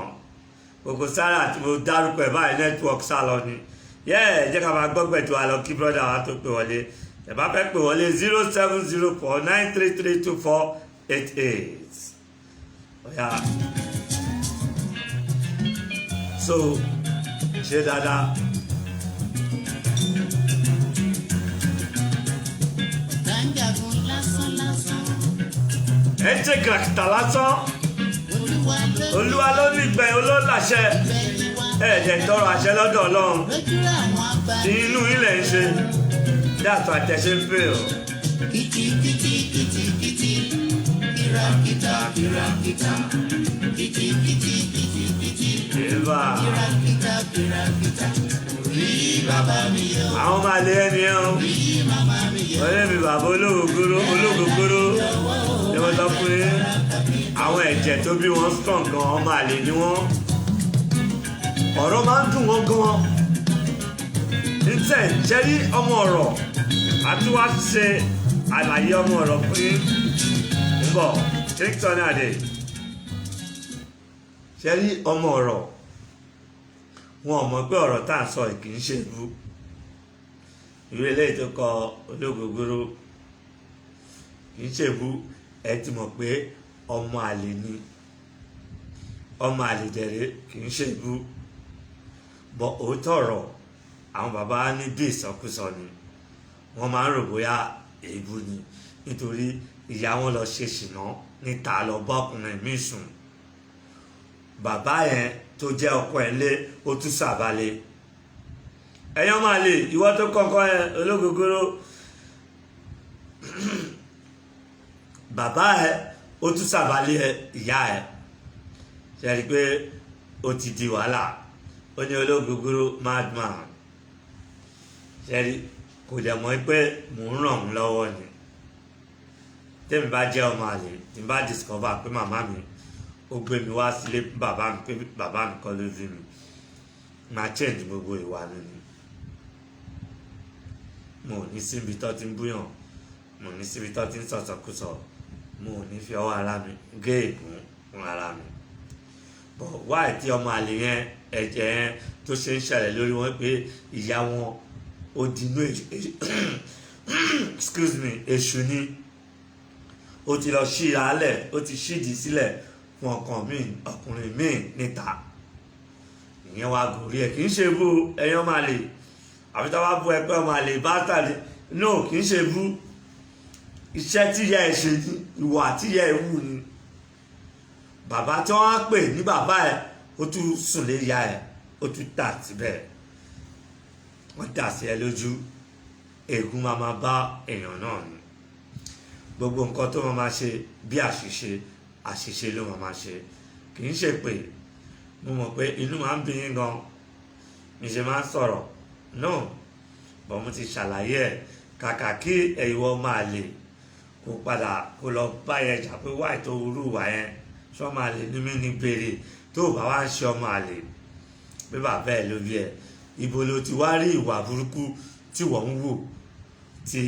Koko Zaria tí mo dárúkọ ẹ̀ báyìí network sálọ ni. Jẹ́ ká máa gbọ́gbẹ̀dù wa lọ kí brọ́dà wa tó pè wọlé. Ẹ bá fẹ́ pè wọlé 0704-933-2488. Ọ̀yà. So, ṣe dáadáa. Gbàǹjàgùn lásán lásán. Ẹ ń ṣe kìràkìtà lásán. Olúwa ló ní ìgbẹ́ olólàṣẹ. Ẹ̀ẹ́dẹ̀ tọrọ àṣẹ lọ́dọ̀ Ọlọ́run. lójú àwọn àgbà. Tí inú ilẹ̀ ń ṣe. Dáàtọ̀ àtẹ̀ṣe ń pè ọ́. kìtìkìtì kìràkìtà kìràkìtà kìtìkìtì Ìbá. kìràkìtà rí bàbá mi yọ. Àwọn máa lé ẹni ẹ̀ ọ́. rí màmá mi yọ. Ọ̀rẹ́ mi bàbá olóògógóró. Ẹ wọ́n sọ pé àwọn ẹ̀jẹ̀ tó bí wọn strong gan ọmọ àlè ni wọ́n. Ọ̀rọ̀ máa ń dùn wọ́n gan. Níṣẹ́ ṣe rí ọmọ ọ̀rọ̀ àti wá ṣe àlàyé ọmọ ọ̀rọ̀ fún yín. Ń bọ̀, King Sunny Adé. Ṣe rí ọmọ ọ̀rọ̀. Wọn ò mọ̀ pé ọ̀rọ̀ tá à ń sọ kì í ṣe ìlú. Ìwé eléyìí tó kọ olóògógóró kì í ṣe ìlú. Ẹ ti mọ̀ pé ọmọ àlè ni. Ọmọ àlè dẹ̀rẹ̀ kì í ṣe ìlú. bọ́ òótọ́ ọ̀rọ̀ àwọn bàbá ní bí ìsọkúsọ ni wọ́n máa ń rò bóyá èébú ni nítorí ìyá wọn lọ ṣe ṣìnà níta lọ bá ọkùnrin míì sùn bàbá yẹn tó jẹ́ ọkọ ẹ̀ lé ó tún sàbálẹ̀ ẹ̀yàn máa lè ìwọ tó kọ́kọ́ yẹn ológogoro bàbá ẹ̀ ó tún sàbálẹ̀ ìyá ẹ̀ ṣe rí i pé ó ti di wàhálà ó ní ológogoro madman ṣe rí kò dẹ̀ mọ̀ pé mò ń ràn òun lọ́wọ́ ni tẹ́mi bá jẹ́ ọmọ àlè tí n bá discover pé màmá mi ó gbé mi wá sílé bàbá mi pé bàbá mi kọ́ ló bí mi máa change gbogbo ìwà mi ni mo ò ní síbi tó ti ń búyàn mo ò ní síbi tó ti ń sọ̀sọ̀kúsọ mo ò ní fi ọwọ́ ara mi gé ègún fún ara mi bọ̀ wáì tí ọmọ àlè yẹn ẹ̀jẹ̀ yẹn tó ṣe ń ṣẹlẹ̀ lórí wọn pé ìyá wọn ó dinú excuse me èṣù ni ó ti lọ ṣí ìhálẹ̀ ó ti ṣídìí sílẹ̀ fún ọkùnrin míì níta ìyẹn wá gòrí ẹ̀ kì í ṣe bú ẹ̀yàn máa lè àfi tá a bá bú ẹ pé ọmọ àlè bá tàlé no kì í ṣe bú iṣẹ́ tíyẹ ẹ̀ ṣe ní ìwà tíyẹ ẹ̀ wù ni bàbá tí wọ́n á pè ní bàbá ẹ̀ ó tún sùn lé ya ẹ̀ ó tún tà síbẹ̀ wọ́n dà sí ẹ lójú ègún máa bá èèyàn náà ni gbogbo nǹkan tó máa ṣe bí àṣìṣe ló máa ṣe kì í ṣe pé mo mọ̀ pé inú máa ń bí yín gan mi ṣe máa ń sọ̀rọ̀ náà bọ́n mo ti ṣàlàyé ẹ̀ kàkà kí ẹ̀yìnwó máa lè kó padà kó lọ bá yẹn jà pé wáì tó rú wà yẹn ṣọ́ máa lè ní mí ní béèrè tó bá wá ń ṣe ọmọ àlè pé bàbá ẹ̀ ló bí ẹ̀ ibo ló ti wá rí ìwà burúkú tí wọ́n ń wù tí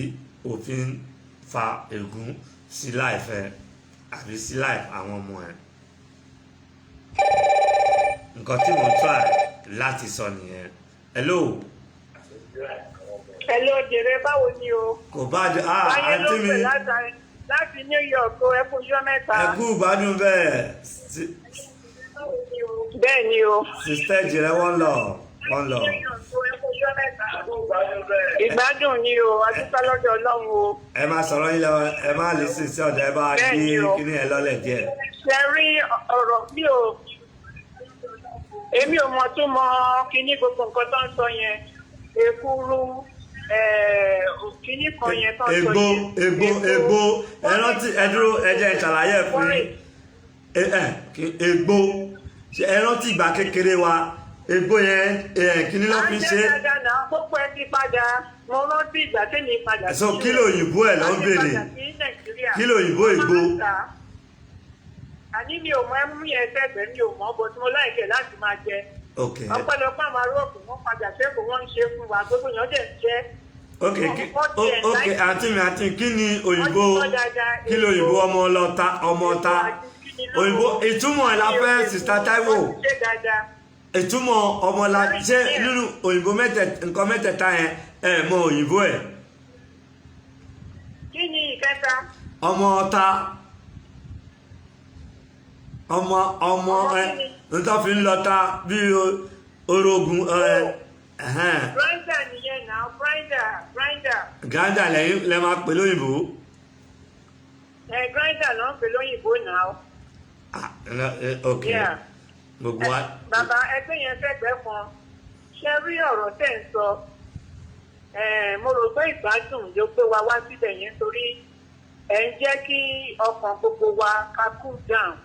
òfin fa ègún sí láìfẹ́ àbí sí láìf àwọn ọmọ ẹ̀ nǹkan tí mo try láti sọ nìyẹn. Hello. Hello jèrè báwo ni o. kò bá jẹ àǹtí mi láti New York o ẹ kú ọjọ́ mẹ́ta. ẹ kú ìgbádùn bẹ́ẹ̀. bẹ́ẹ̀ ni o. sister jèrè wọ́n lọ. ìgbádùn ni o adúpẹ́ lọ́dọ̀ Ọlọ́run o. ẹ máa sọ̀rọ̀ yín lọ ẹ máa lè sìn sí ọ̀dọ̀ ẹ bá gbé kíní ẹ lọ́lẹ̀ díẹ̀. ṣe rí ọ̀rọ̀ bí o èmi ò mọ̀ tó mọ kíní gbogbo nǹkan tó ń sọ yẹn èkúrú kíní kan yẹn tó ń sọ yẹn. egbò ẹ rántí ẹ dúró ẹ jẹ́ ìṣàlàyé ẹ̀ fún yín egbò ẹ rántí ìgbà kékeré wa egbò yẹn kíní ló fi ṣe. àjẹ́ dáadáa náà gbogbo ẹ ti padà mo rántí ìgbà tẹ́mi padà. so kílò òyìnbó ẹ̀ ló ń béèrè kílò òyìnbó egbò. àní mi ò mọ ẹmú yẹn sẹ́gbẹ̀ẹ́ mi ò mọ̀ bó tí mo láìkẹ́ láti máa jẹ. ọ̀pọ̀lọpọ̀ àwọn aróòkù wọn padà sẹ́kọ̀ọ́ wọn ń ṣe fún wa gbogbo yẹn dẹ̀ ń jẹ́. ok àǹtí kí ni òyìnbó kí ni òyìnbó ọmọ ọta òyìnbó ìtumọ̀ ẹ̀ la fẹ́ sista Táíwò ìtumọ̀ ọmọlá ṣé nínú òyìnbó nǹkan mẹ́tẹ̀ẹ̀ta yẹn ẹ̀ mọ òyìnbó ẹ̀. kí ni ìkẹta. ọmọ ọta ọmọ ẹ nítorí fi ń lọta bí orogun grinder nìyẹn náà grinder. grinder lẹ́yìn lẹ́ máa pè lóyìnbó. grinder ló ń pè lóyìnbó náà. ok gbogbo wa. bàbá ẹgbẹ́ yẹn fẹ́gbẹ́ kan ṣe rí ọ̀rọ̀ tẹ̀ ń sọ mo rò pé ìgbádùn ló gbé wa wá síbẹ̀ yẹn torí ẹ̀ ń jẹ́ kí ọkàn gbogbo wa ká cool down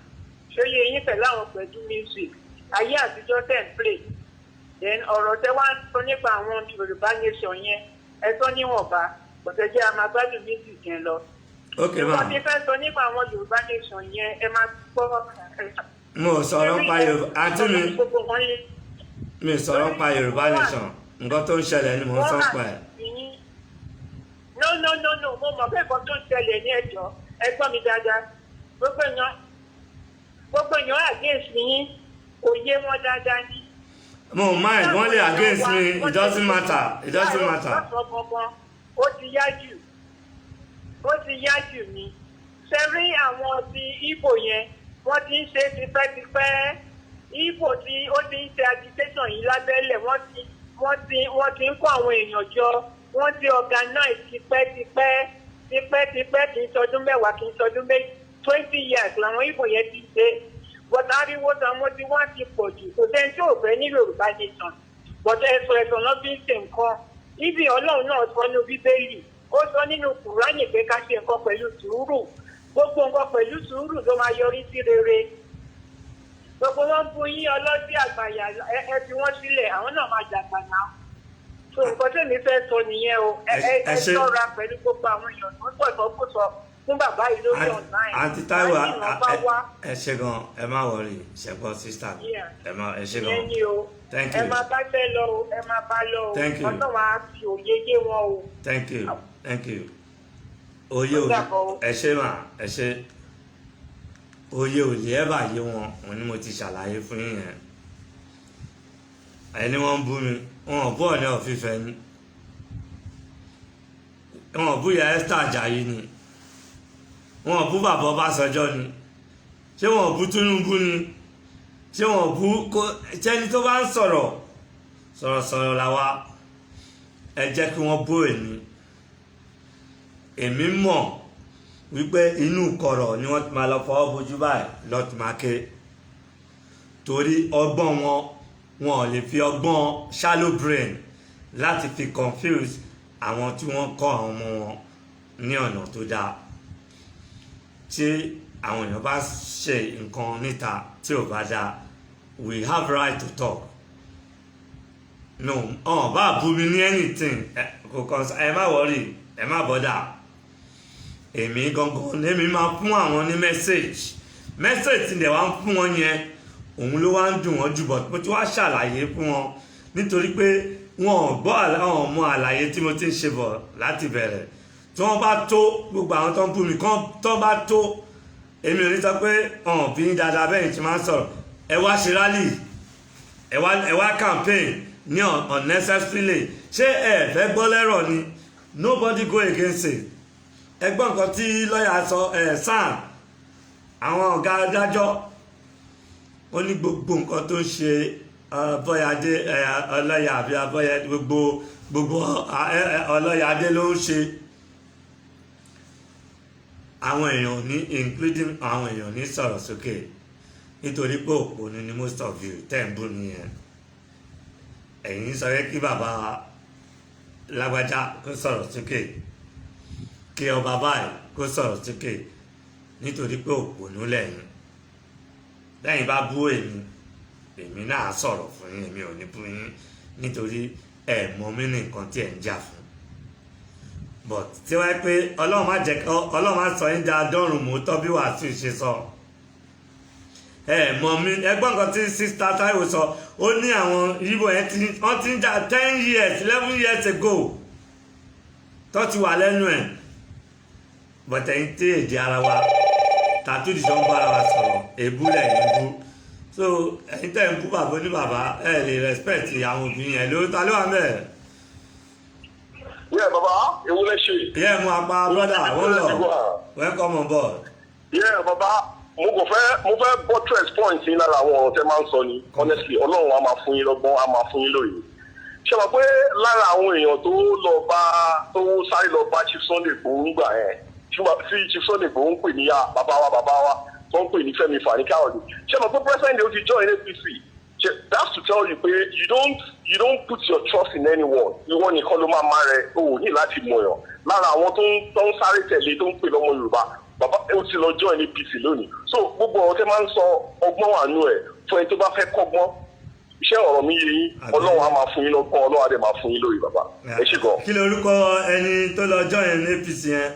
ṣé yẹ yín pẹ̀lú àwọn pẹ̀lú music ayé àtijọ́ tẹ̀ ń play then ọ̀rọ̀ tẹ wá ń sọ nípa àwọn Yorùbá nation yẹn ẹ sọ níwọ̀nba bọ̀tẹ́ jẹ́ amagbádùn music yẹn lọ. ok ma wọ́n ti fẹ́ sọ nípa àwọn Yorùbá nation yẹn ẹ máa gbọ́. mo sọ̀rọ̀ pa Yorùbá àti mi sọ̀rọ̀ pa Yorùbá nation nǹkan tó ń ṣẹlẹ̀ ni mo ń sọ pa ẹ̀. no mo mọ̀ pé nǹkan tó ń ṣẹlẹ̀ ní ẹ̀jọ́ ẹ gbọ́ mi dáadáa gbogbo èèyàn against yín kò yé wọn dáadáa ní. mo mind wọ́n lè against me it doesn't matter. ó ti yá jù ni ṣe rí àwọn ti Ìgbò yẹn wọ́n ti ń ṣe tipẹ́tipẹ́ Igbo tí ó ti ń ṣe agitation yìí lábẹ́lẹ̀ wọ́n ti ń kó àwọn èèyàn jọ wọ́n ti organize tipẹ́ kì í ṣọdún mẹ́wàá kì í ṣọdún méjì 20 years làwọn Igbo yẹn ti ṣe but ariwo táwọn tí wọ́n ti pọ̀ jù kò sẹ́ni tí ò fẹ́ ní Yorùbá nation but ẹ̀sọ̀ náà fi ń ṣe nǹkan ibi Ọlọ́run náà sọ nínú Bíbélì ó sọ nínú Kùránì pé ká ṣe nǹkan pẹ̀lú sùúrù gbogbo nǹkan pẹ̀lú sùúrù ló máa yọrí sí rere gbogbo wọn bú yín ọlọ́sí àgbàyà ẹ fi wọ́n sílẹ̀ àwọn náà máa dàgbà náà so nǹkan tèmi fẹ́ sọ nìyẹn o ẹ ṣọ́ra pẹ̀lú gbogbo àwọn èèyàn tó ń pọ̀ tó sọ fún bàbá yìí lórí online àǹtí Táíwò ẹ ṣe gan ẹ má wọrí ṣẹgbọn sísá ẹ ṣe gan thank you ẹ máa bá fẹ́ lọ o ẹ máa bá lọ o ọ̀nà wa fi òye yé wọn o. thank you oyè ẹ ṣe mà ẹ ṣe oyè òlì ẹ bá yé wọn òun ni mo ti ṣàlàyé fún yín yẹn ẹni wọn ń bú mi wọn ò bú Ọọ̀ni of Ifẹ̀ ni wọn ò bú ìyá Esther Ajayi ni wọn ò bú bàbá Ọbásanjọ́ ni ṣé wọn ò bú Tinubu ni ṣé wọn ò bú ṣẹni tó bá ń sọ̀rọ̀ làwa ẹ jẹ́ kí wọ́n bú èmi mọ̀ wípé inú kọ̀rọ̀ ni wọ́n ti máa lọ fọwọ́ bojú báyìí lọ́ọ́ ti máa ké torí ọgbọ́n wọn ò lè fi ọgbọ́n shallow brain láti fi confuse àwọn tí wọ́n kọ́ àwọn ọmọ wọn ní ọ̀nà tó dáa tí àwọn èèyàn bá ṣe nǹkan níta tí ò bá dáa we have right to talk no bá bú mi ní anything kò kàn ẹ má worry ẹ má bọ́dà èmi gangan lèmi máa fún àwọn ní message tí dẹ̀ wá ń fún wọn yẹn òun ló wá ń dùn wọ́n jù bọ̀ mo ti wá ṣàlàyé fún wọn nítorí pé wọn ò gbọ́ àwọn ọmọ àlàyé tí mo ti ń ṣe bọ̀ láti bẹ̀rẹ̀ tí wọ́n bá tó gbogbo àwọn tó ń bú mi kán tó bá tó èmi ò ní sọ pé ọ̀hún bí dáadáa bẹ́ẹ̀ tí máa ń sọ̀rọ̀ ẹ wá ṣe rally ẹ wá campaign ní unnecessarily ṣé ẹ fẹ́ gbọ́ lẹ́rọ̀ ni nobody go against it ẹgbọ́n nǹkan tí lọ́ọ̀yà sọ SAN àwọn ọ̀gá adájọ́ ó ní gbogbo nǹkan tó ń ṣe Bọ́yadé ọlọ́yà àbí Abọ́yadé gbogbo ọlọ́yàdé ló ń ṣe àwọn èèyàn ní including àwọn èèyàn ní sọ̀rọ̀ sókè nítorí pé òpònú ni most of you tẹ̀ ń bú nìyẹn ẹ̀yin sọ kí bàbá lágbájá kó sọ̀rọ̀ sókè kí ọba báyìí kó sọ̀rọ̀ sókè nítorí pé òpònú lẹ́yìn bá bú èmi náà sọ̀rọ̀ fún yín èmi ò ní bú yín nítorí ẹ̀ mọ̀ mí ní nǹkan tí ẹ̀ ń jà fún but tí wáyé pé ọlọ́run má sọ yín dáa dọ́rùn mú tọ́ bí Wàsíù ṣe sọ ẹ̀ mọ̀ mí ẹgbọ́n nǹkan tí sista Táíwò sọ ó ní àwọn Ìgbò yẹn wọ́n ti ń jà 10 years 11 years ago tó ti wà lẹ́nu ẹ̀ but ẹ̀yin tí èdè ara wa tàtú ìdìjọ́ ń bára wa sọ̀rọ̀ èébú lẹ́yìn bú so ẹ̀yin tẹ̀ ń bú bàbá oníbàbá ẹ̀ lè respect àwọn òbí yẹn lórí ta ló wà mẹ́ẹ̀. Yeah, Baba, ewu lẹ ṣe. Yeah, mo apá brother, wọ́n lọ. Welcome on board. Yeah, Baba, mo fẹ́ buttress point yín lára àwọn ọ̀rọ̀ tẹ́ máa ń sọ ni. Honestly, Ọlọ́run á máa fún yín lọ́gbọ́n, á máa fún yín lóye. Ṣé wàá pé lára àwọn èèyàn tó sáré lọ bá Chief Sunday Igboho ń gbà yẹn, tí Chief Sunday Igboho ń pè ní bàbá wa, tó ń pè ní Fẹ́mi Fani-Káyọ̀dé. Ṣé wàá pé President ó ti join APC? That's to tell you pé you don't put your trust in anyone. Ìwọ nìkan ló máa máa rẹ o ní láti mọ̀ yàn. Lára àwọn tó ń sáré tẹ̀lé tó ń pè lọ́mọ Yorùbá, bàbá ó ti lọ join APC lónìí. So gbogbo ọ̀rọ̀ tẹ́ máa ń sọ ọgbọ́n wà nú ẹ̀ fún ẹni tó bá fẹ́ kọ́gbọ́n. Iṣẹ́ ọ̀rọ̀ mi yé yín, Ọlọ́run á máa fún yín lọ́gbọ́n, Ọlọ́run á dẹ̀ máa fún yín lóye bàbá. Ẹ ṣé gan. Kí lorúkọ ẹni tó lọ join APC yẹn?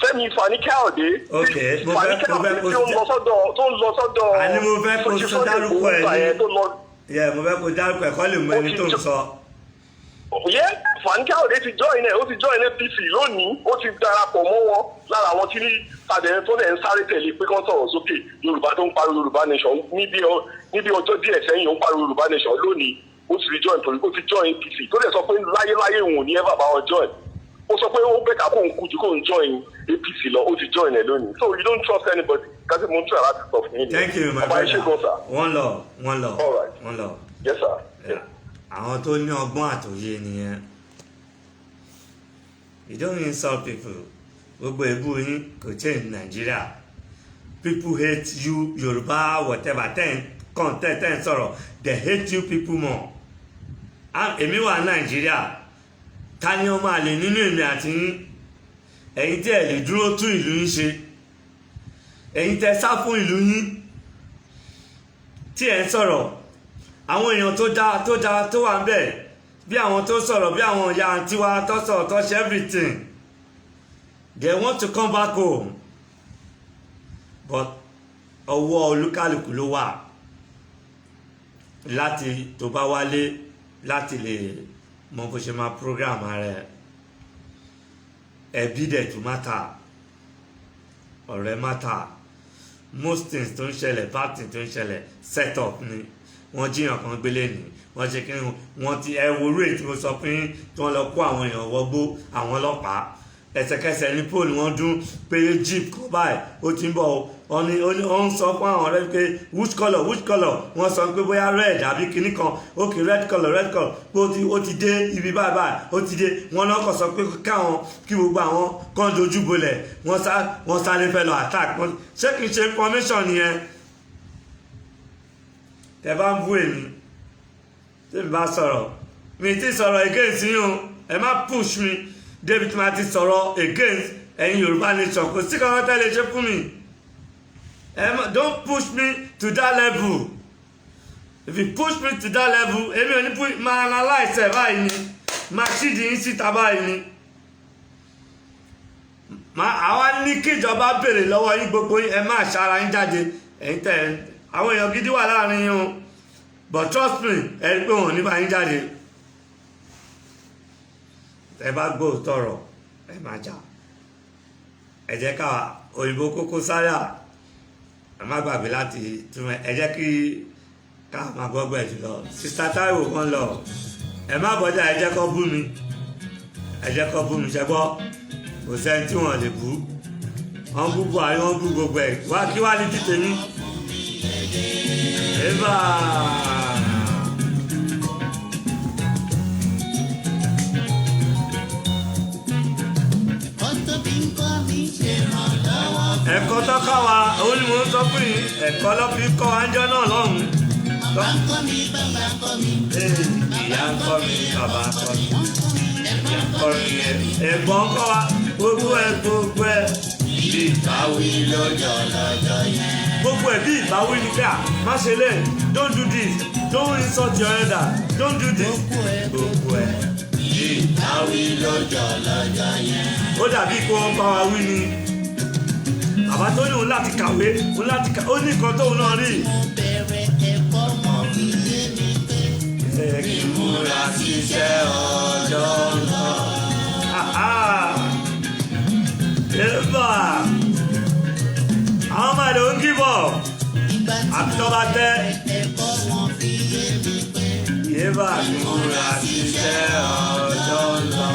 Fẹ́mi Fani-Káyọ̀dé. Ok, mo fẹ́ tó ń lọ sọ́dọ̀. Àní mo fẹ́ kó sọ dárúkọ ẹ̀ ní. Mo fẹ́ kó dárúkọ ẹ̀ kọ́ lè mọ ẹni tó ń sọ. Fani-Káyọ̀dé ti join APC lónìí, ó ti darapọ̀ mọ́ wọn lára àwọn tí tàdé tó lẹ̀ ń sáré tẹ̀lé pé kán sọ̀rọ̀ sókè Yorùbá tó ń pariwo Yorùbá nation níbi ọjọ́ díẹ̀ sẹ́yìn ó ń pariwo Yorùbá nation lónìí ó sì join torí ó ti join APC tó lè sọ pé láyéláyé òun ò ní ẹ́ bàbá wọn join ó sọ pé ó bẹ́ẹ̀ ká kó ń kú ju kó ń join APC lọ ó ti join ẹ̀ lónìí so you don't trust anybody kásì mo ń try láti sọ fún yín. Thank you my brother. One love. Yes sir. Yeah. Àwọn tó ní ọgbọ́n àtòyé nìyẹn. You don't insult people. Gbogbo èébú yín kò change Nigeria. People hate you, Yoruba, whatever. Ten sọ̀rọ̀. They hate you people more. Èmi wà Nigeria. Ta ni ọmọ àlè nínú èmi àti yín? Ẹ̀yin tí ẹ lè dúró tún ìlú yín ṣe. Ẹ̀yin tẹ́ sá fún ìlú yín. Tí ẹ ń sọ̀rọ̀. Àwọn èèyàn tó wà ń bẹ̀. Bí àwọn tó sọ̀rọ̀ bí àwọn ìyá àǹtí wa tó sọ̀rọ̀ tó ṣe everything. They want to come back home. But ọwọ́ olúkálùkù ló wà láti tó bá wálé láti lè mọ bó ṣe máa program rẹ̀. Ẹbí dẹ̀ tó matter. Ọ̀rẹ́ matter. Most things tó ń ṣẹlẹ̀ bad things tó ń ṣẹlẹ̀ set up ni. Wọ́n jíyàn kan gbélé ni wọ́n ṣe kí wọ́n ti ẹwọ́rú èyí tí mo sọ fún yín tí wọ́n lọ kó àwọn èèyàn wọgbó àwọn ọlọ́pàá ẹsẹ̀kẹsẹ̀ ní pole wọ́n dún pé jeep kan báyìí ó ti ń bọ̀ ó ń sọ fún àwọn ọ̀rẹ́ pé which colour wọ́n sọ pé bóyá red àbí kinní kan okay red colour pé ó ti dé ibi báyìí ó ti dé wọ́n náà kọ̀ sọ pé kí gbogbo àwọn kan dojú bolẹ̀ wọ́n sáré fẹ́ lọ attack ṣé kìí ṣe information nìyẹn tẹ bá ń bú èmi tí mi bá sọ̀rọ̀ mi ti sọ̀rọ̀ against yín o ẹ má push mi débi tí ma ti sọ̀rọ̀ against ẹ̀yin Yorùbá nation kò sí kankan tẹ́lẹ̀ ṣe fún mi don't push me to that level if you push me to that level èmi ò ní máa analyse ẹ̀ báyìí ni máa ṣídì yín síta báyìí ni àwa ní kíjọba béèrè lọ́wọ́ yín gbogbo ẹ má ṣara yín jáde ẹ̀yin tẹ̀ àwọn èèyàn gidi wà láàrin yín o but trust me ẹ rí pé wọn ò ní bá yín jáde ẹ bá gbọ́ tọrọ ẹ má jà ẹ jẹ́ ká òyìnbó Koko Zaria ẹ má gbàgbé láti tún ẹ jẹ́ kí ká máa gbọ́gbọ́ ẹ̀ jùlọ Sista Táíwò kan lọ ẹ má bọ́jà ẹ jẹ́ kó bú mi ṣẹ́gbọ́ kò sẹ́ni tí wọ́n lè bú wọ́n bú Buhari wọ́n bú gbogbo ẹ̀ wá kí wá ní títẹ̀ ní. Eva. Ẹ̀kọ́ tó kọ́ wa òun ni mo ń sọ fún yín ẹ̀kọ́ ló fi kọ́ wa ń jọ náà lọ́hùn-ún. Ìyá ń kọ́ mi bàbá ń kọ́ mi ìyá ń kọ́ mi ẹ̀gbọ́n ń kọ́ wa gbogbo ẹ̀ bí ìbáwí lọ́jọ́ yẹn. Gbogbo ẹ̀ bí ìbáwí ni ká má ṣe lè don't do this don't insult your elder don't do this. Gbogbo ẹ̀ bí ìbáwí lọ́jọ́ yẹn. Ó dàbí kó wọ́n bá wa wí ni àbá tó ní òun láti kàwé ó ní nǹkan tóun náà rí. Ẹ kì í múra síṣẹ́ ọjọ́ náà. Eva àwọn ọmọ ẹ̀dẹ̀ ń give up àti tó bá tẹ́ Eva kì í múra síṣẹ́ ọjọ́ náà.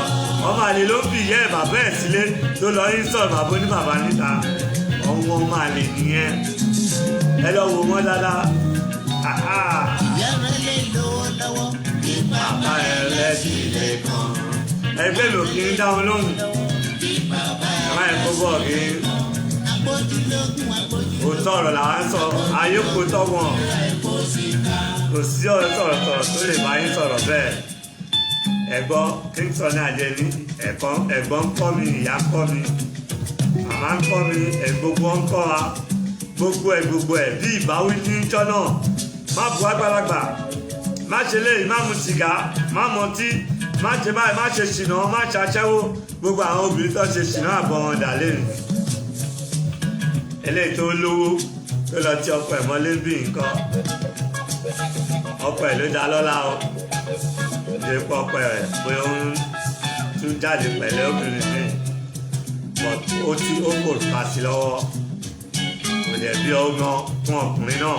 Ọmọ àlè ló ń fi ìyá ẹ̀ bàbá ẹ̀ sílé tó lọ yín sọ̀rọ̀ bàbá ní bàbá níta ọmọ àlè nìyẹn ẹ lọ wò wọ́n dáadáa. Bàbá ẹ lẹ́sìn ilé kan ẹgbẹ́ mi ò kí ń dá wọn lóhùn àwọn ẹ̀kọ́ bọ̀ kí òótọ́ ọ̀rọ̀ làwọn ń sọ ayé kò tọ́ wọn kò sí ọ̀rọ̀ sọ̀rọ̀ tó lè bá yín sọ̀rọ̀ bẹ́ẹ̀. Ẹ̀gbọ́n Kingston ní Ajẹ́ni ẹ̀gbọ́n ń kọ́ mi ìyá ń kọ́ mi màmá ń kọ́ mi gbogbo ń kọ́ wa gbogbo ẹ̀ bí ìbáwí ní jọ́ náà má bu àgbàlagbà má ṣe léyìí má mu sìgá má mọtí má ṣe báyìí má ṣe ṣìnà má ṣe aṣẹ́wó gbogbo àwọn obìnrin tó ṣe ṣìnà àbọ̀ wọn dà lẹ́nu eléyìí tó lówó tó lọ tí ọkọ ẹ̀ mọ́lé bí nǹkan ọkọ ẹ̀ ló dá lọ́lá o lè pọ̀ ọkọ ẹ̀ pé ó ń tún jáde pẹ̀lú obìnrin mi ó kò pa sí lọ́wọ́ kò dẹ̀ bí ọgbọ́n fún ọkùnrin náà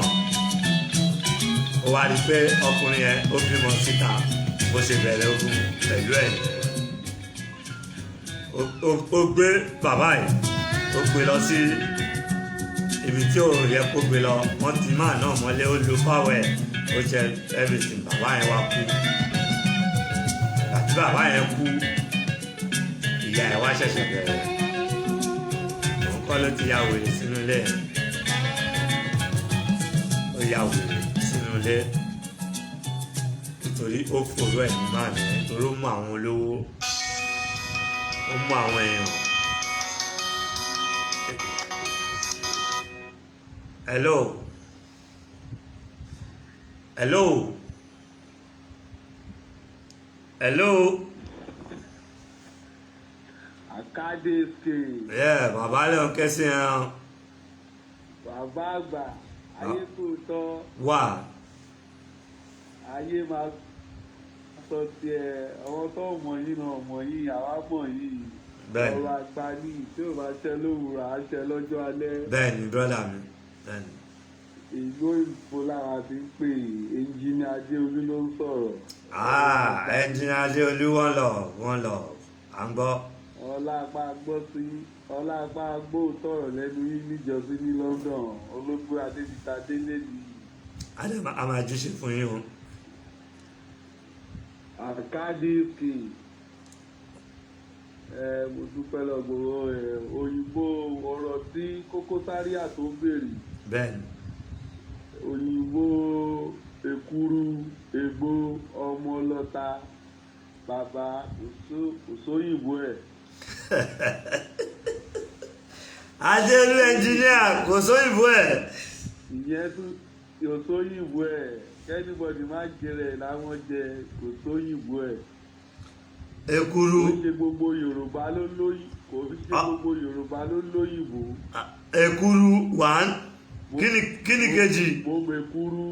ó wá rí i pé ọkùnrin yẹn ó bímọ síta bó ṣe bẹ̀rẹ̀ ogun pẹ̀lú ẹ̀ ó gbé bàbá yìí ó gbé lọ sí ibi tí ò yẹ kó gbé lọ wọ́n ti máa náà mọ́lé ó lu power ẹ̀ ó jẹ everything bàbá yẹn wá kú àti bàbá yẹn kú ìyá ẹ̀ wá ṣẹ̀ṣẹ̀ bẹ̀rẹ̀ òun kọ́ ló ti ya wèrè sínú ilé ó ya wèrè sínú ilé nítorí ó fòrò ẹ̀ ní máa nìyẹn nítorí ó mú àwọn olówó ó mú àwọn èèyàn. Hello. Hello. Hello. Akadeke. Yeah, bàbá lè ń kẹ́sí ẹran. Bàbá àgbà, ayé tó tọ́. Wà. Ayé máa sọ tiẹ̀, àwọn tó mọ̀ yín náà mọ̀ yín, àwa mọ̀ yín. Bẹ́ẹ̀ni. Ọ̀rọ̀ àgbà ni tí ò bá ṣẹ lówùrọ̀, á ṣẹ lọ́jọ́ alẹ́. Bẹ́ẹ̀ni, brọ́dà mi. Bẹ́ẹ̀ni. Ìlú òyìnbó lára ti ń pè ẹnjìnì Adéolú ló ń sọ̀rọ̀. Ẹnjìnì Adéolú wọ́n lọ, à ń gbọ́. Ọlápá gbọ́ sí Ọlápá gbóòtọ̀rọ̀ lẹ́nu yín níjọ́sí ní London, olóògbé Adébíta Délé ni. A máa jíṣe fún yín o. Akadeke. Mo dúpẹ́ lọ́gbọ̀rọ̀ òyìnbó ọ̀rọ̀ tí Kókó Zaria tó béèrè. Bẹ́ẹ̀ni. Òyìnbó èkúrú ègbó ọmọ ọlọ́ta bàbá òṣòyìnbó ẹ̀. Adéolú ẹnjìníà kò sóyìnbó ẹ̀. Ìyẹn tún òṣòyìnbó ẹ̀ kẹ́nìbọ̀dì má jẹrẹ láwọn jẹ kò sóyìnbó ẹ̀. Èkúrú. Kò ṣe gbogbo Yorùbá ló lóyìnbó. Èkúrú one. Kí ni kejì? Gbogbo èkúrú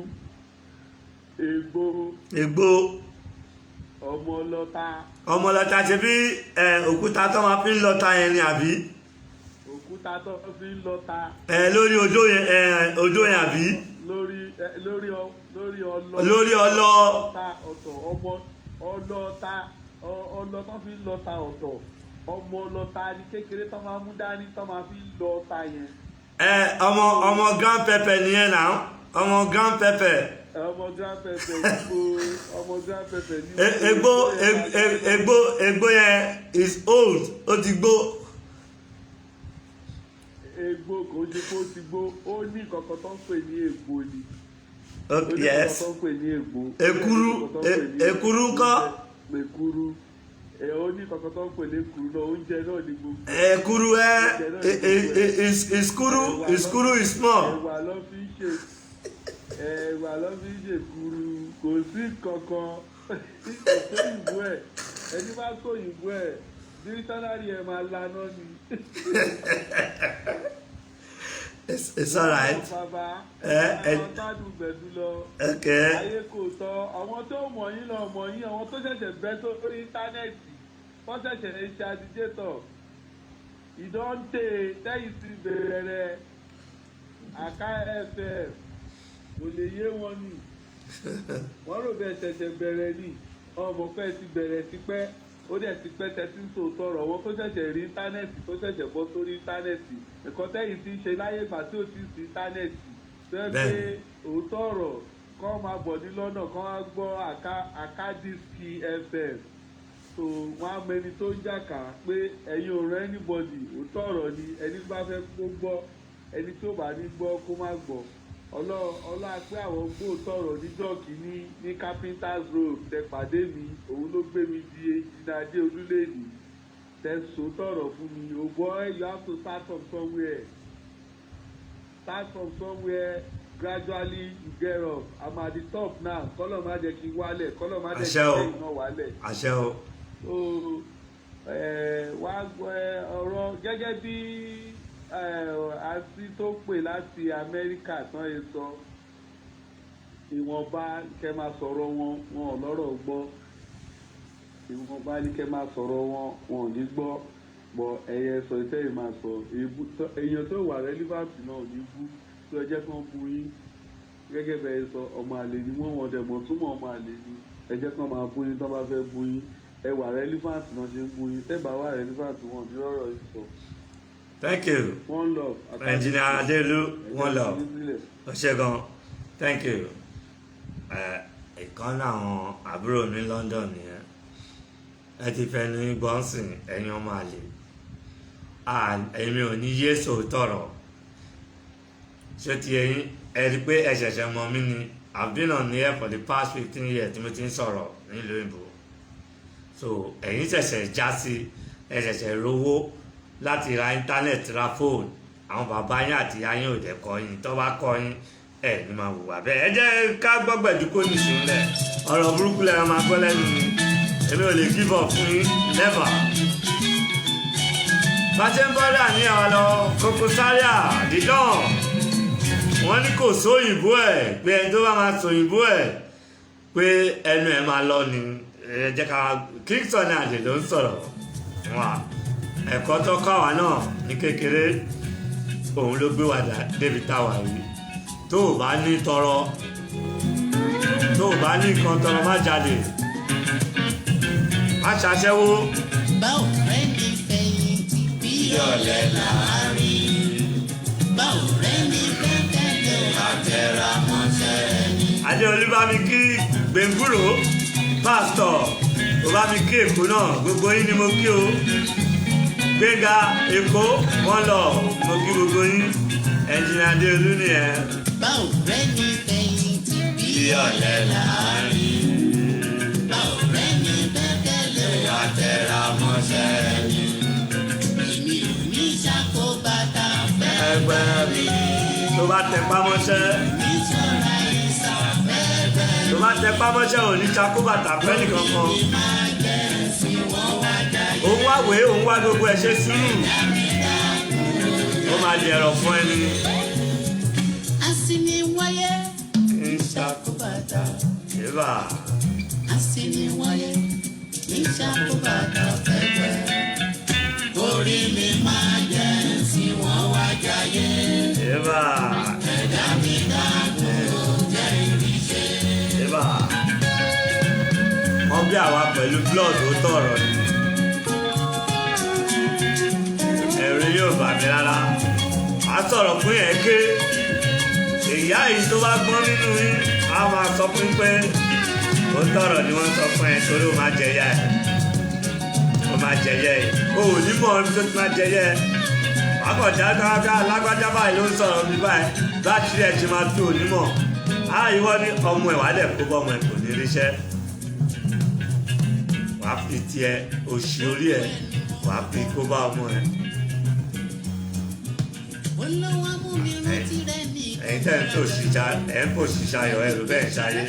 ègbó ọmọ ọlọ́ta ṣe bí òkúta tó máa fi ń lọ́ta yẹn ni àbí? Òkúta tó fi ń lọ́ta. Lórí odó yẹn àbí? Lórí ọlọ. Ọlọ́ta tó fi ń lọ́ta ọ̀tọ̀ ọmọ ọlọ́ta ní kékeré tó máa mú dání tó máa fi ń lọ́ta yẹn. Ọmọ grand pepper nìyẹn náà ọmọ grand pepper. Ọmọ grand pepper ní. Egbò yẹn is old ó ti gbó. Egbò kò ṣe kó ti gbó ó ní kankan tó ń pè ní egbò ni. Yes. Èkúrú ńkọ́. Èkúrú ó ní kankan tó ń pè ní èkúrú náà oúnjẹ náà ní gbogbo. Èkúrú ìskúrú is small. Ẹ̀wà ló fi ń ṣe èkúrú kò sí kankan ìbò ẹ̀ ẹni bá kó ìbò ẹ̀ dírísánárì ẹ̀ máa laná ni. It's alright. Bàbá àwọn gbádùn gbẹ̀dú lọ. Ayé kò tọ́ àwọn tó mọ̀ yín lọ mọ̀ yín àwọn tó ṣẹ̀ṣẹ̀ bẹ́ sórí íńtánẹ́ẹ̀tì wọ́n ṣẹ̀ṣẹ̀ ń ṣe àdìjẹ́tọ̀ ìdọ́ǹtè tẹ́yìn sí bẹ̀rẹ̀ àká FM kò lè yé wọn ni wọ́n rò bẹ́ẹ̀ ṣẹ̀ṣẹ̀ bẹ̀rẹ̀ ni ọmọ fẹ́ ti bẹ̀rẹ̀ tipẹ́ ó dẹ̀ ti pẹ́ tẹ́tí sòótọ́ ọ̀rọ̀ wọn tó ṣẹ̀ṣẹ̀ rí íńtánẹ́ẹ̀tì tó ṣẹ̀ṣẹ̀ bọ́ sórí íńtánẹ́ẹ̀tì ẹ̀kọ́ tẹ́yìn ti ṣe láyé ìgbà tí ò ti sí íńtánẹ́ẹ̀tì tó yẹ pé òótọ́ ọ̀rọ̀ kọ́ máa bọ̀ ní lọ́nà kọ́ máa gbọ́ Akadeke FM so wọ́n á mẹni tó ń jàkà pé ẹ̀yin ò rẹ́ anybody òótọ́ ọ̀rọ̀ ni ẹni bá fẹ́ kó gbọ́ ẹni tó bá ní gbọ́ kó má gbọ́ ọlá pé àwọn gbóòtọ̀rọ̀ níjọ́ kìíní ní Carpenters Road tẹ pàdé mi òun ló gbé mi di Ẹnjìnà Adéolú lẹ́nu tẹ sòótọ̀rọ̀ fún mi o boy you have to start from somewhere gradually you get up I'm at the top now kọ́lọ̀ má jẹ́ kí n wálẹ̀ kọ́lọ̀ má jẹ́ kí n lẹ́yìn náà wálẹ̀. Àṣẹ o. wá ọ̀rọ̀ gẹ́gẹ́ bí àti tó pè láti Amẹ́ríkà tán yẹn sọ ìwọ̀nba kẹ́ máa sọ̀rọ̀ wọn ò lọ́rọ̀ gbọ́ ìwọ̀nba ní kẹ́ máa sọ̀rọ̀ wọn ò ní gbọ́ bọ̀ ẹ̀yẹ sọ ìtẹ́yìn máa sọ èèyàn tó wà relevant náà ní bú tó ẹ jẹ́ kán bú yín gẹ́gẹ́ bẹ́ẹ̀ sọ ọmọ àlè ni wọ́n dẹ̀ mọ̀ túmọ̀ ọmọ àlè ni ẹ jẹ́ kán máa bú yín tó bá fẹ́ bú yín ẹwà relevant náà ṣe ń bu yín tẹ́bà wà relevant wọn ní ọ̀rọ̀ yìí sọ. Thank you. One love. Engineer Adelu, one love. Ọ̀ṣẹ́gun, thank you. Ìkan láwọn àbúrò ní London nìyẹn. Ẹ ti fẹ́ ní gbọ́nsìn ẹ̀yin ọmọ àlè. Èmi ò ní yé sòótọ́rọ̀. Ṣé ti ẹ̀yin ẹ rí pé ẹ ṣẹ̀ṣẹ̀ mọ̀ mí ni? I've been on here for the past 15 years tí mo ti ń sọ̀rọ̀ nílùú ìbò. So ẹ̀yin ṣẹ̀ṣẹ̀ já sí ẹ ṣẹ̀ṣẹ̀ rówó láti ra íńtánẹ̀tì ra fóònù. Àwọn bàbá yín àti ìyá yín ò dẹ̀ kọ́ yín, tó bá kọ́ yín ẹ̀ ní máa hùwà bẹ́ẹ̀. Ẹ jẹ́ ká gbọ́gbẹ̀dú kó nìṣó lẹ̀. Ọ̀rọ̀ burúkú lẹ́yìn máa gbọ́ lẹ́nu mi. Èmi ò lè give up fún yín never. Bàtẹ́ ń bọ́dà ní àwọn lọ Koko Zaria dídán. Wọ́n ní kò sóyìnbó ẹ̀ pé ẹni tó bá máa sòyìnbó ẹ̀ pé ẹnu ẹ̀ máa lọ ni. Ẹ jẹ́ ká Kingston ní àjè ló ń sọ̀rọ̀ wá. Ẹ̀kọ́ tó kọ́ wa náà ní kékeré òun ló gbé wa débi táwa yìí. Tó o bá ní tọrọ, tó o bá ní nǹkan tọrọ má jáde, má ṣaṣẹ́wó. Báwo rẹ̀ ní fẹ̀yìntì bí ọ̀lẹ láàárín? Báwo rẹ̀ ní fẹ́fẹ́lẹ́ àtẹ̀rà mọ́ṣẹ́ ni? Adéolú bá mi kí Gbẹ̀ngúrò, pásítọ̀, ó bá mi kí Èkó náà, gbogbo yín ni mo kí o. Gbéga Èkó, wọ́n lọ, mo kí gbogbo yín. Ẹnjìnì Adéolú nìyẹn. Báwo rẹ̀ ní fẹ̀yìntì bí ọ̀lẹ láàárín? Báwo rẹ̀ ní fẹ́fẹ́lẹ́ àtẹ̀rà mọ́ṣẹ́ ni? Èmi ò ní ṣàkóbátà fẹ́fẹ́ mi. Tó bá tẹ pámọ́ṣẹ́, Ìṣọ́ra ìsàfẹ́fẹ́ tó bá tẹ pámọ́ṣẹ́ ò ní ṣàkóbàtà fẹ́ nìkankan. máa jẹ́ sí wọ́n wá jáde. Òun wá wèé, òun wá gbogbo ẹ̀ ṣe sùúrù. Ó máa dẹ̀rọ̀ fún ẹni. Asiniwáyé ìṣàkóbátà. Ìbà. Asiniwáyé ìṣàkóbátà fẹ́fẹ́. Orí mi máa jẹ́ sí wọ́n wá jáde. Ìbà. Ẹ̀dá mi dákun ó jẹ́ ìrìṣẹ́. Ìbà. Wọ́n bí àwa pẹ̀lú blood ó tọ̀rọ̀ ni. Ẹ̀rù yóò bà mí rárá. A sọ̀rọ̀ fún yẹn ké. Ìyá yìí tó bá gbọ́n nínú yín, a máa sọ fún pé ó tọ̀rọ̀ ni wọ́n sọ fún ẹ torí ó máa jẹyà ẹ̀. Ó máa jẹyẹ ẹ̀. O ò ní mọ̀ ibi tó ti máa jẹyẹ ẹ̀. Akọ̀já káká lágbájá báyìí ló ń sọ̀rọ̀ mi báyìí. Láti ẹ̀ ti máa tú onímọ̀. Á ìwọ ní ọmọ ẹ̀ wá dẹ̀ kó bọ́ ọmọ ẹ̀ kò ní ríṣẹ́. Wàá fi tiẹ̀ òṣì orí ẹ̀ wàá fi kó bá ọmọ ẹ̀. Olówó mú mi rántí rẹ̀ ní Ẹ̀yin tẹ́ ń tó ṣìṣà ẹ̀ ń kò ṣìṣà yọ̀ ẹ̀rù bẹ́ẹ̀ ṣayé.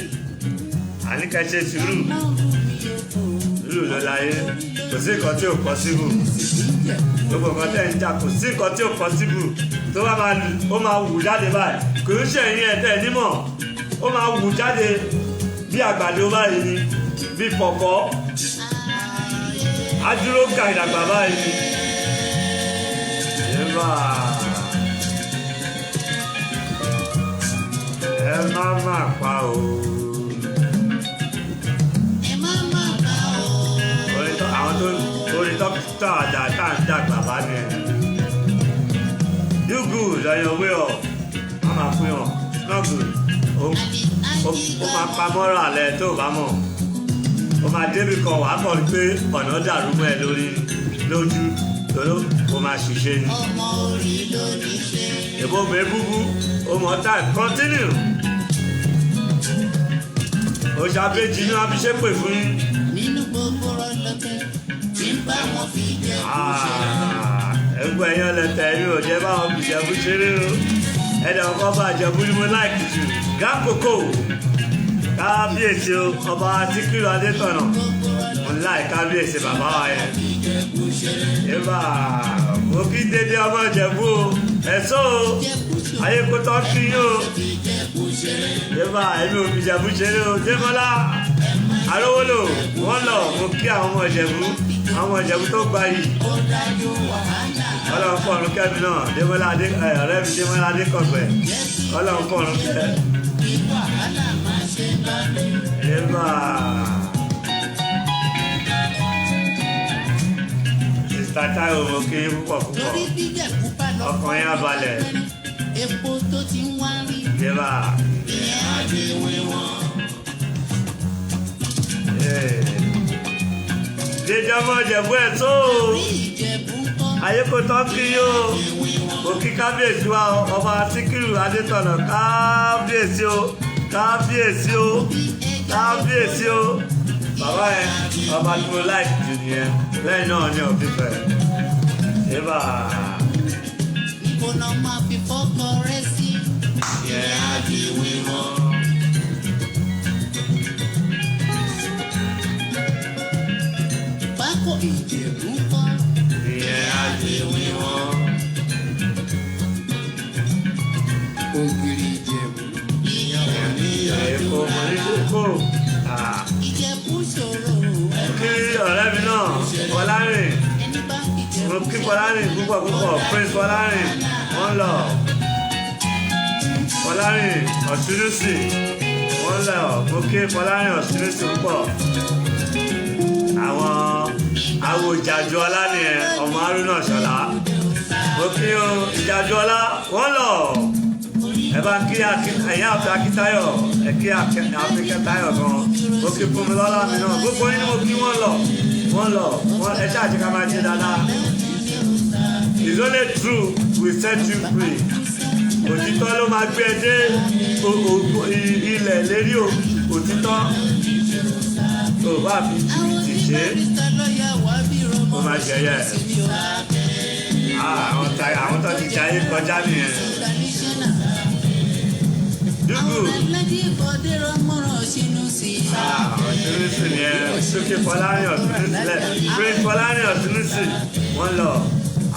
Àníkẹ́ ṣe sùúrù. Sùúrù ló láyé. Kò sí nǹkan tí ò pọ́síbù. Gbogbo nǹkan tẹ́ ń jà kò sí nǹkan tí ò pọ́síbù. Tó bá máa lù ó máa wù jáde báyìí. Kò ń ṣe ẹ̀yin ẹ̀tẹ́ nímọ̀. Ó máa wù jáde bí àgbàdo báyìí ni. Bí pọ̀pọ́. Adúró ka ìdàgbà báyìí ni. Ẹ má má pa o. ẹ má má bá o. Àwọn tó orin tó àdá tá à ń dàgbà bá ní ẹ̀. You good on your way up. Má máa fún yàn. Not good. Ó máa pa mọ́rọ̀ àlẹ́ tó o bá mọ̀. Ó máa débi kan wàá kọ́ pé ọ̀nà dàrú mọ́ ẹ lórí lójú lóró ó máa ṣiṣẹ́ ni. Ọmọ orí ló ní ṣe. Èbó bẹ́ẹ̀ búbú ó mọ̀ time continue. Ó ṣàbẹ́jì ní abiṣẹ́ pè fún yín. Nínú gbogbo ọlọ́tẹ̀ tí ń bá wọn fi jẹ kúṣẹ́. Ẹgbẹ́ ẹ̀yán lẹ́tẹ̀ yóò jẹ́ báwọn fi jẹ̀bú ṣeré o. Ẹ̀dẹ̀ ọkọ̀ bá jẹ̀bú ni mo láìkì jù. Gákòkò kábíyèsí o ọba Síkírù Adétọ̀nà mo láì kábíyèsí bàbá wa yẹn. Ìbà mo kí dédé ọmọ Ìjẹ̀bú o. Ẹ̀sọ́ o ayé kó tọ́ kí yín o. Ìbà èmi ò fi Ìjẹ̀bú ṣeré o. Démọ́lá Arówólò wọ́n lọ mo kí àwọn ọmọ Ìjẹ̀bú àwọn ọmọ Ìjẹ̀bú tó gba yìí. Ọlọ́run fún ọ̀run kẹ́mi náà Démọ́lá ọ̀rẹ́ mi Démọ́lá Adékọ̀gbẹ́ Ọlọ́run fún ọ̀run kẹ́. Ìbà. Sista Táíwò mo kí yín púpọ̀ púpọ̀ torí bí jẹ̀bú bá lọ ọkàn yín á balẹ̀ epo tó ti ń wá rí yẹ́bà ìyẹn á di wíwọ́n. jíjọmọ Ìjẹ̀bú ẹ̀ tó Bí Ìjẹ̀bú kọ́ ayé kò tán kí yó mo kí kábíyèsí wa ọba Síkírù Adétọ̀nà kábíyèsí o kábíyèsí o kábíyèsí o bàbá yẹn ọba tí mo láìpẹ́ jù nìyẹn lẹ́yìn náà ní ọ̀fífẹ́ yẹ́bà níbo náà máa fi fọ́kọ rẹ sí ìyẹn á di wíwọ́n. pákó Ìjẹ̀bú kọ́ ìyẹn á di wíwọ́n. ògiri Ìjẹ̀bú Èkó mo ní kókó. Ìjẹ̀bú ṣòro Kí ọ̀rẹ́ mi náà Fọlárìn ẹni bá mo Ìjẹ̀bú kí Fọlárìn púpọ̀ púpọ̀ Prince Fọlárìn wọ́n lọ Fọlárìn Ọ̀ṣunúsì wọ́n lọ mo kí Fọlárìn Ọ̀ṣunúsì púpọ̀ àwọn awo Ìjàjú ọlá nìyẹn ọmọ Haruna Ṣọlá mo kí o Ìjàjú ọlá wọ́n lọ ẹ bá kí ẹ̀yìn àti Akíntayọ̀ ẹ kí Akíntayọ̀ gan mo kí Fúnmilọ́lá mi náà gbogbo yín ni mo kí wọ́n lọ ẹ ṣáà jẹ́ ká máa ṣe dáadáa it's only true will set you free òtítọ́ ló máa gbé ẹ dé ilẹ̀ lérí òtítọ́ tó bá fi jìbìtì ṣe ó máa jẹyẹ àwọn tó ti jayé kọjá nìyẹn dúkù Ọ̀ṣunúsì ni ẹ sókè Fọlárìn Ọ̀ṣunúsì lẹ̀ Prince Fọlárìn Ọ̀ṣunúsì wọ́n lọ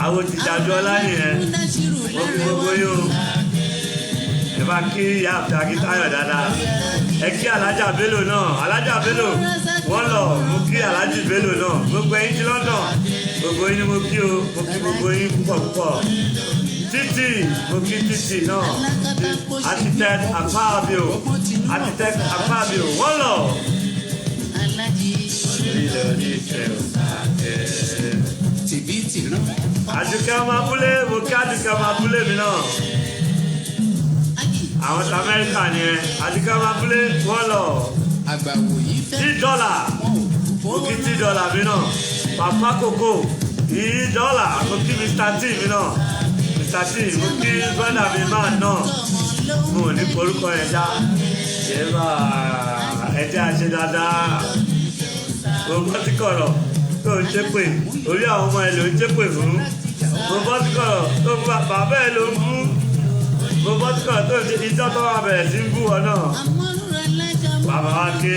àwọn ti Ìjàjú ọlá nìyẹn wọ́n fi gbogbo yóò ẹ bá kí ìyá àti Akíntayọ̀ dáadáa ẹ kí Alájà Bello náà Alájà Bello wọ́n lọ mo kí Alájì Bello náà gbogbo ẹ̀yin ti London gbogbo yín ni mo kí o mo kí gbogbo yín púpọ̀ púpọ̀ Títì mo kí Títì náà architect Akpabio wọ́n lọ. Àdùkẹ́ ọmọ abúlé mo kí Àdùkẹ́ ọmọ abúlé mi náà àwọn ti Amẹ́ríkà nìyẹn Àdùkẹ́ ọmọ abúlé wọ́n lọ. $10 mo kí $10 mi náà Papa Koko $10 mo kí Mr. T mi náà Mr. T mo kí brother mi máa náà mo ò ní forúkọ yẹn já ṣèbà ẹjẹ àṣẹ dáadáa gbogbo tí kọ̀rọ̀ tó ń ṣépè orí àwọn ọmọ ẹ ló ń ṣépè fún gbogbo tí kọ̀rọ̀ tó ń bá bàbá ẹ ló ń bú gbogbo tí kọ̀rọ̀ tó ń ṣe ìjọ tó wà bẹ̀rẹ̀ sí ń bú ọ náà bàbá wa ké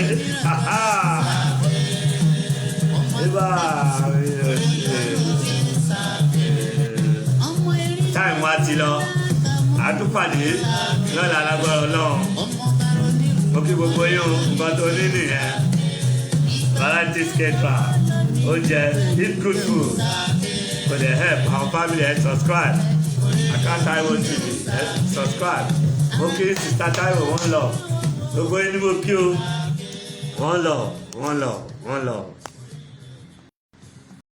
ṣèbà táìmù wa ti lọ àtúpàdé lọ́la lágbára Ọlọ́run mo kí gbogbo yín o nǹkan tó ní nìyẹn variety skate oúnjẹ eat good food go dey help our family subscribe Account Taiwo TV subscribe mo kí Sista Taiwo wọ́n lọ gbogbo yín ni mo kí o wọ́n lọ.